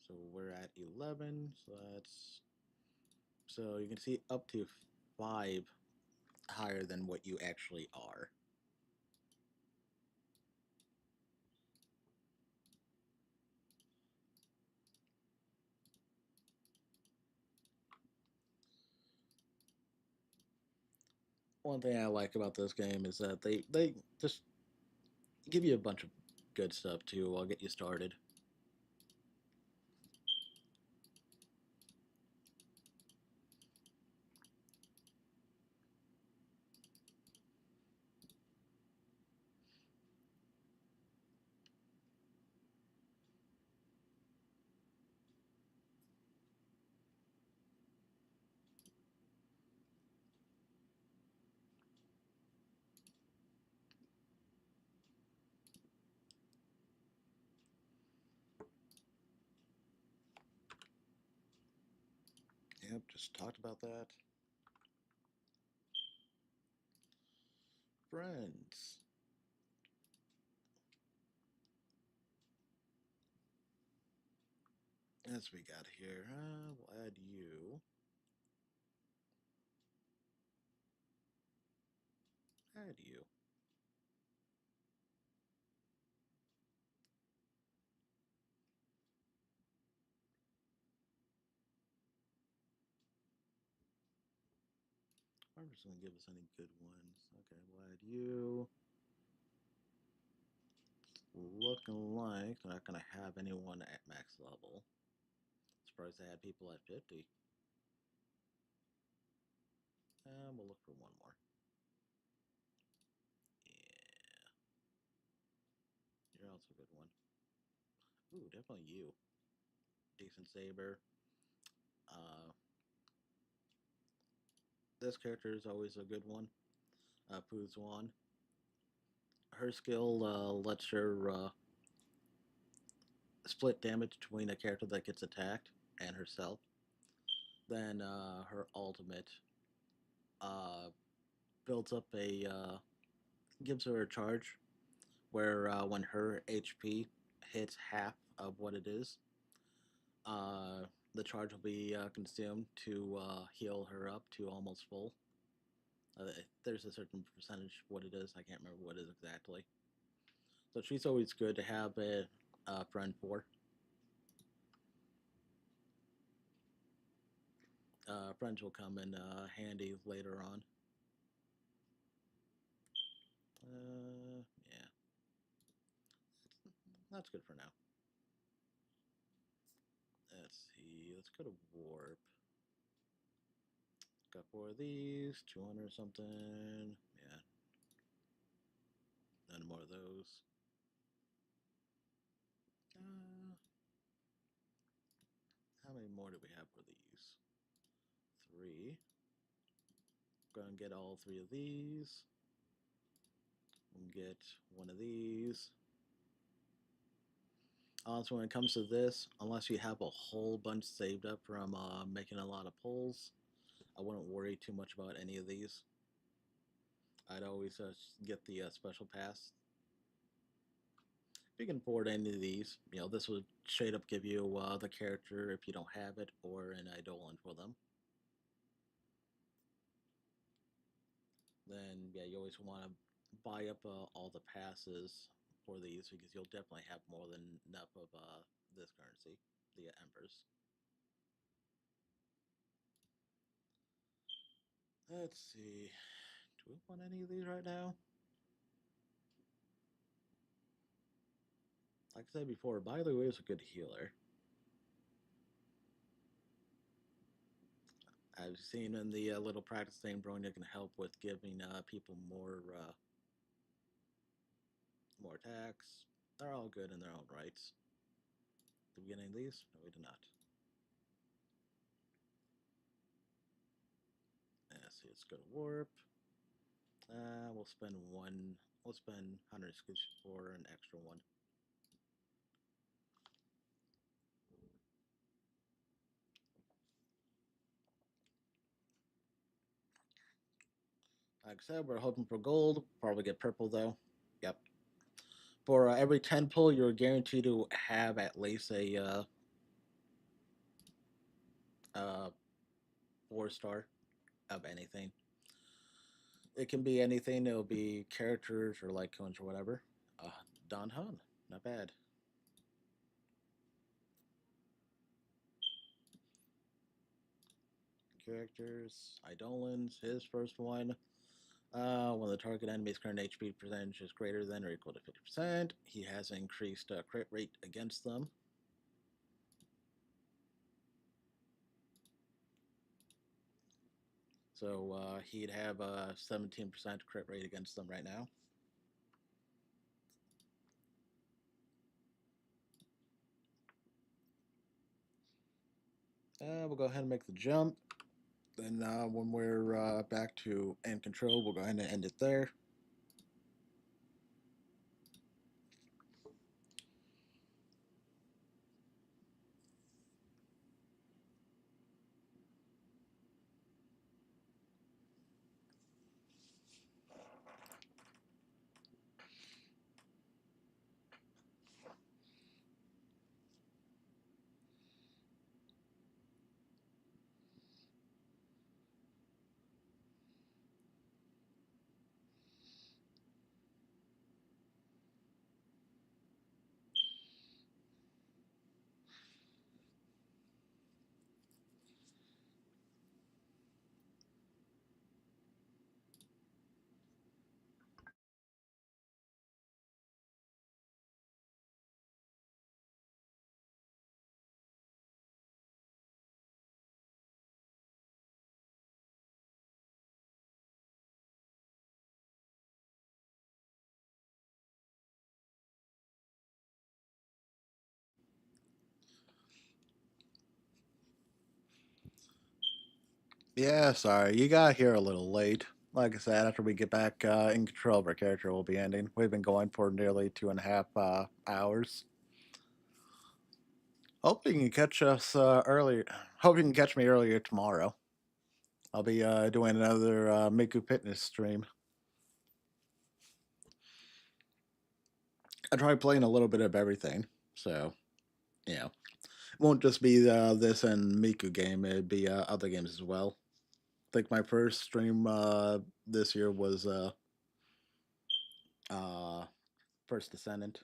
So we're at 11. So you can see up to 5 higher than what you actually are. One thing I like about this game is that they just give you a bunch of good stuff too. I'll get you started. Yep, just talked about that. Friends. As we got here, we'll add you. Add you. I'm just gonna give us any good ones. Okay, we'll add you. Looking like they're not gonna have anyone at max level. Surprised they had people at 50. We'll look for one more. Yeah, you're also a good one. Ooh, definitely you. Decent saber. Uh, this character is always a good one. Puzwan. Her skill lets her split damage between a character that gets attacked and herself. Then her ultimate uh, builds up gives her a charge where when her HP hits half of what it is, uh, the charge will be consumed to heal her up to almost full. There's a certain percentage what it is. I can't remember what it is exactly. So she's always good to have a friend for. Friends will come in handy later on. Yeah, that's good for now. Let's see. Let's go to warp. Got 4 of these, 200 something. Yeah, none more of those. Uh, how many more do we have for these? 3. Gonna get all 3 of these. And get one of these. So when it comes to this, unless you have a whole bunch saved up from making a lot of pulls, I wouldn't worry too much about any of these. I'd always get the special pass. If you can afford any of these, this would straight up give you the character if you don't have it, or an Eidolon for them. Then, yeah, you always want to buy up all the passes for these because you'll definitely have more than enough of this currency, the Embers. Let's see. Do we want any of these right now? Like I said before, by the way, is a good healer. I've seen in the little practice thing, Bronya can help with giving people more attacks. They're all good in their own rights. Did we get any of these? No, we did not. Let's see, let's go to warp. We'll spend one. We'll spend 100 scoops for an extra one. Like I said, we're hoping for gold. Probably get purple though. Yep. For every 10 pull, you're guaranteed to have at least a 4 star of anything. It can be anything. It'll be characters or like coins or whatever. Uh, Don Hun, not bad. Characters, Eidolons, his first one. When the target enemy's current HP percentage is greater than or equal to 50%, he has an increased crit rate against them. So he'd have a 17% crit rate against them right now. We'll go ahead and make the jump. Then when we're back to end control, we'll go ahead and end it there. Yeah, sorry, you got here a little late. Like I said, after we get back in control of our character, we'll be ending. We've been going for nearly 2.5 hours. Hope you can catch us earlier. Hope you can catch me earlier tomorrow. I'll be doing another Miku Fitness stream. I try playing a little bit of everything, so yeah, it won't just be this and Miku game. It'd be other games as well. I think my first stream this year was uh, First Descendant.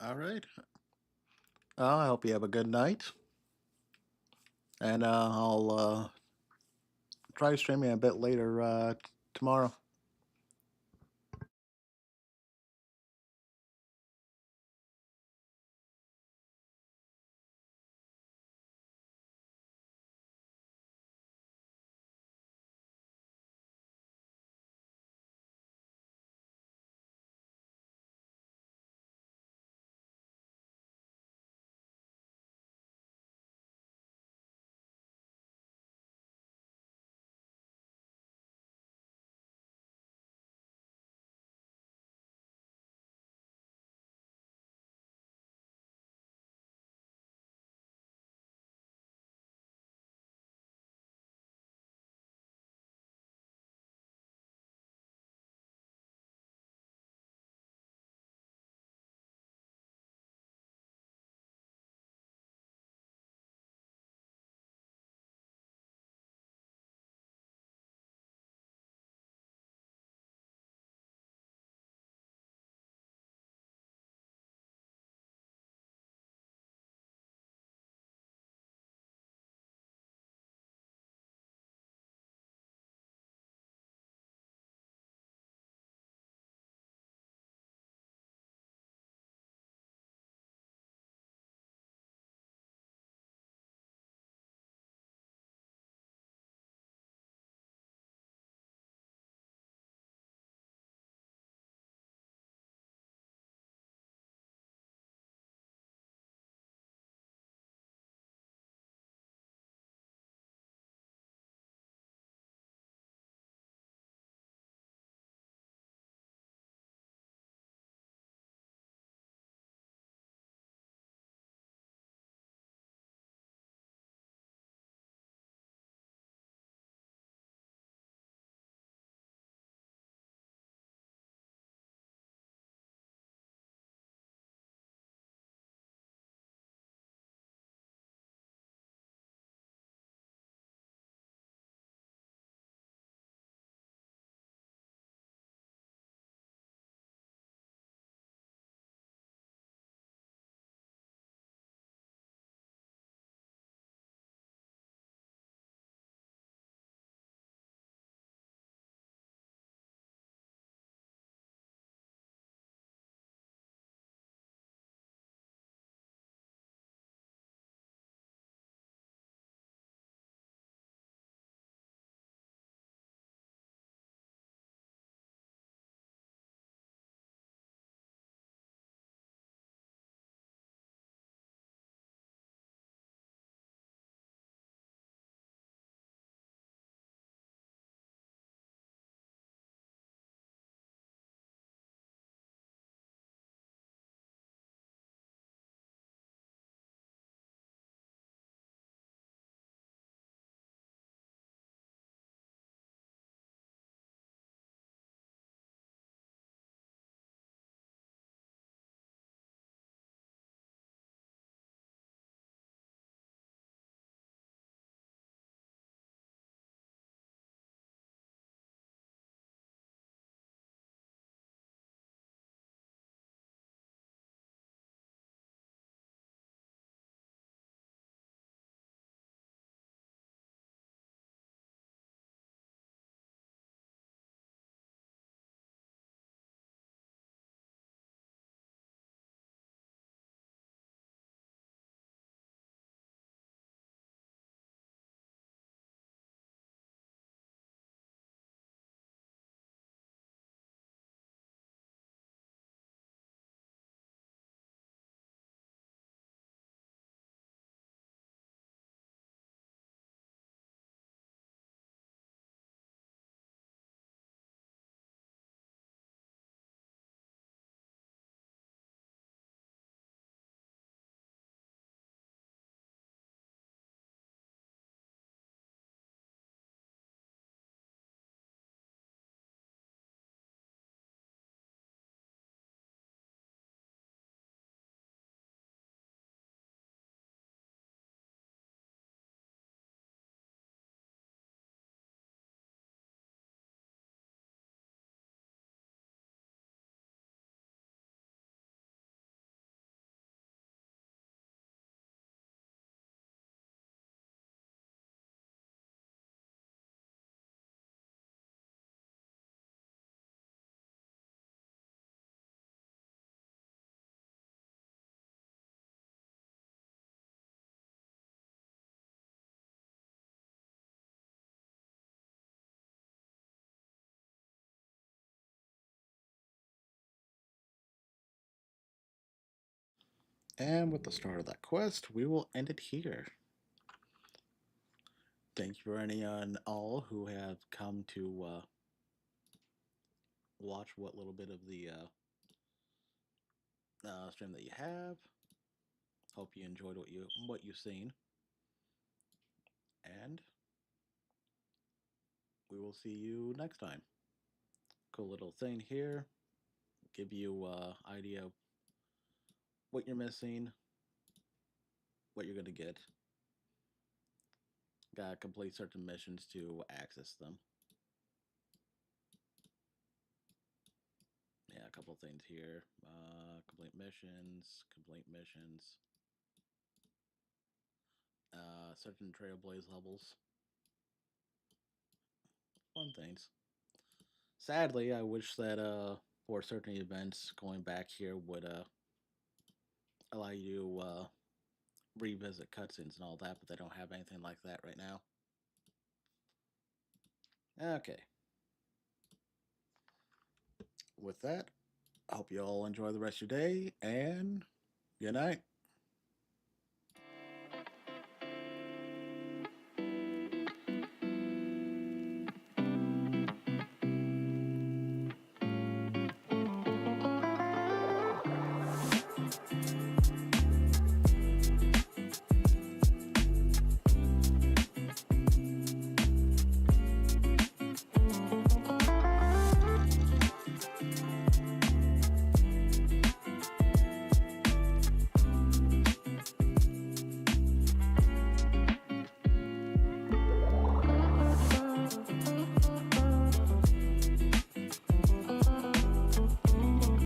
All right. I hope you have a good night, and I'll try streaming a bit later tomorrow. And with the start of that quest, we will end it here. Thank you for any and all who have come to watch what little bit of the stream that you have. Hope you enjoyed what you've seen, and we will see you next time. Cool little thing here, give you idea of what you're missing, what you're gonna get. Gotta complete certain missions to access them. Yeah, a couple things here. Complete missions, certain Trailblaze levels. Fun things. Sadly, I wish that for certain events, going back here would allow you to revisit cutscenes and all that, but they don't have anything like that right now. Okay. With that, I hope you all enjoy the rest of your day, and good night.